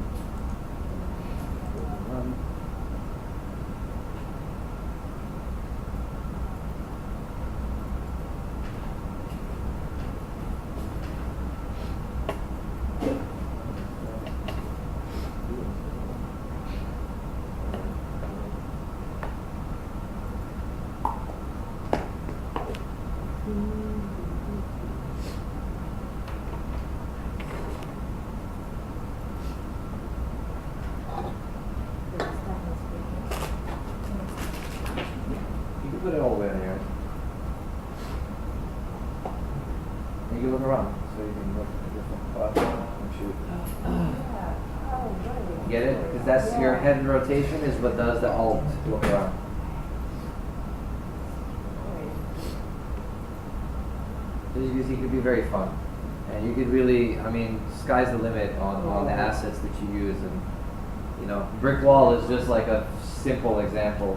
You can put it all the way in there. And you can look around, so you can look at different spots and shoot. Yeah. Oh, right. Get it? Because that's your head rotation is what does the alt look around. As you can see, it could be very fun. And you could really, I mean, sky's the limit on the assets that you use. And, you know, brick wall is just like a simple example.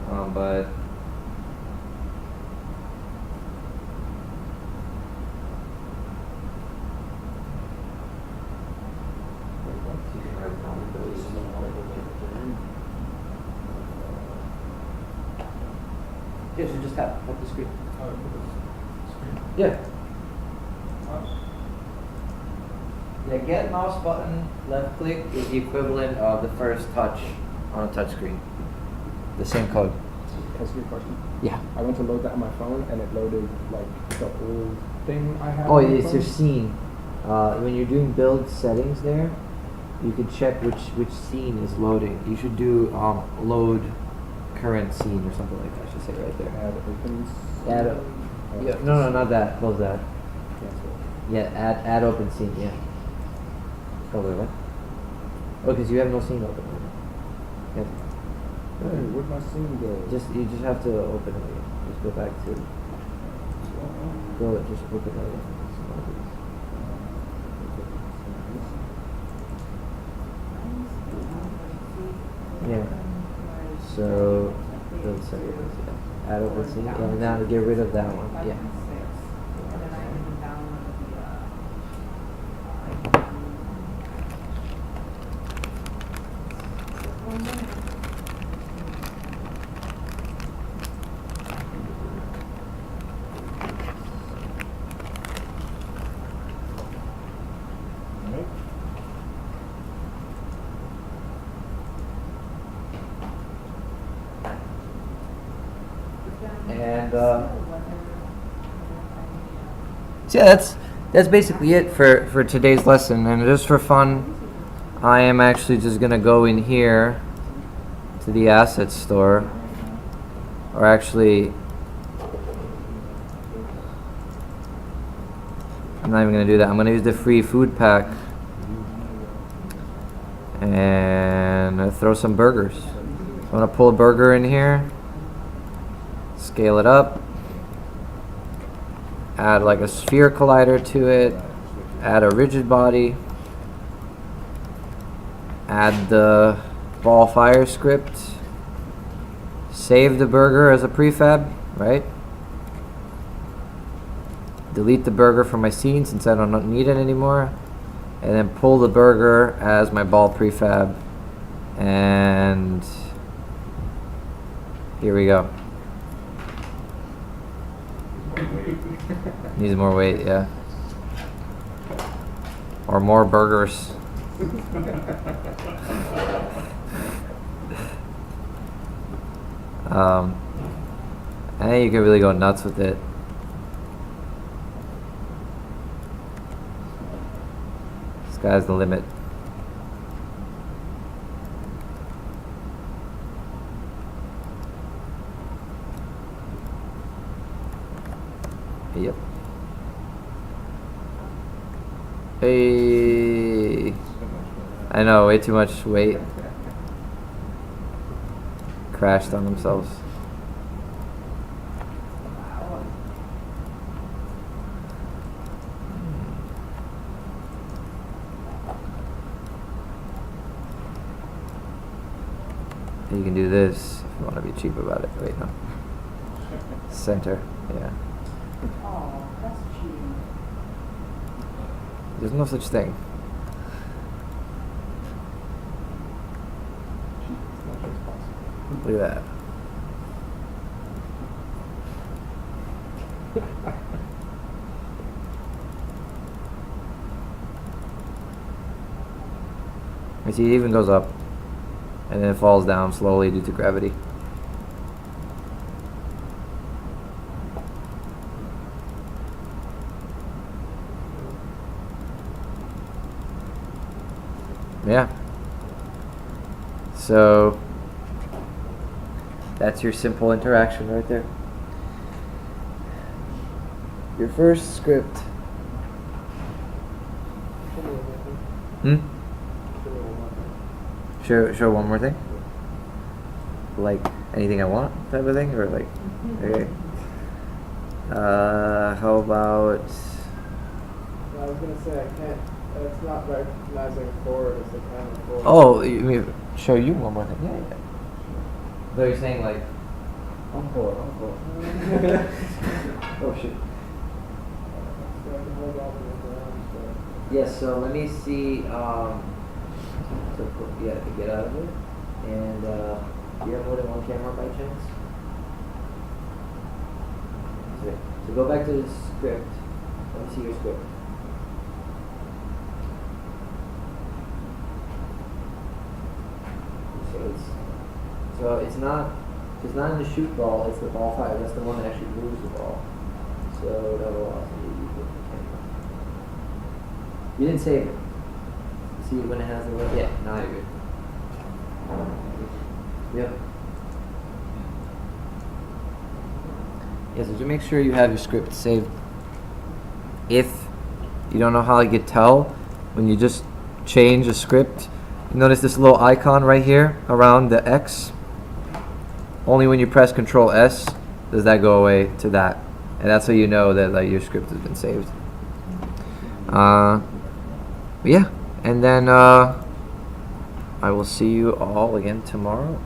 But yeah, so just tap the screen. Yeah. Yeah, get mouse button, left click is the equivalent of the first touch on a touch screen. The same code. Can I ask you a question? Yeah. I went to load that on my phone and it loaded like the old thing I had. Oh, on my it's your phone. scene. When you're doing build settings there, you can check which scene is loading. You should do load current scene or something like that. I should say right there. Add opens. Yeah, no, not that. Close that. Cancel. Yeah, add open scene. Yeah. Oh wait, what? Oh, because you have no scene open. Yeah. Hey, where'd my scene go? You just have to open it again. Just go back to. Just open it again. Yeah. So, build settings. Yeah. Add open scene. And now get rid of that one. Yeah. And then I can download And so yeah, that's basically it for today's lesson. And just for fun, I am actually just gonna go in here to the asset store, or actually, I'm not even gonna do that. I'm gonna use the free food pack and throw some burgers. I'm gonna pull a burger in here. Scale it up, add like a sphere collider to it, add a rigid body, add the ball fire script, save the burger as a prefab, right? Delete the burger from my scene since I don't need it anymore, and then pull the burger as my ball prefab, and here we go. Needs more weight, yeah. Or more burgers. I think you could really go nuts with it. Sky's the limit. Yep. Hey. I know, way too much weight. Crashed on themselves. You can do this if you want to be cheap about it. Wait, no. Center, yeah. Oh, that's cheating. There's no such thing. Look at that. You see, it even goes up, and then it falls down slowly due to gravity. Yeah. So that's your simple interaction right there. Your first script. Show one more thing. Like anything I want type of thing, or like, okay. How about? I was gonna say I can't. It's not recognizing forward as the camera forward. Oh, you mean show you one more thing? Yeah. So you're saying like, I'm forward. Oh shit. So I can hold off and look around. So. Yes. So let me see. To get out of it. And do you have more than one camera by chance? So go back to the script. Let me see your script. So it's not in the shoot ball, it's the ball fire. That's the one that actually moves the ball. So that velocity equals the camera. You didn't save it. See when it has the yeah, now you're good. Yep. Yeah, so just make sure you have your script saved. If you don't know how you could tell when you just change a script, you notice this little icon right here around the X. Only when you press Control S does that go away to that, and that's how you know that like your script has been saved. Yeah, and then I will see you all again tomorrow.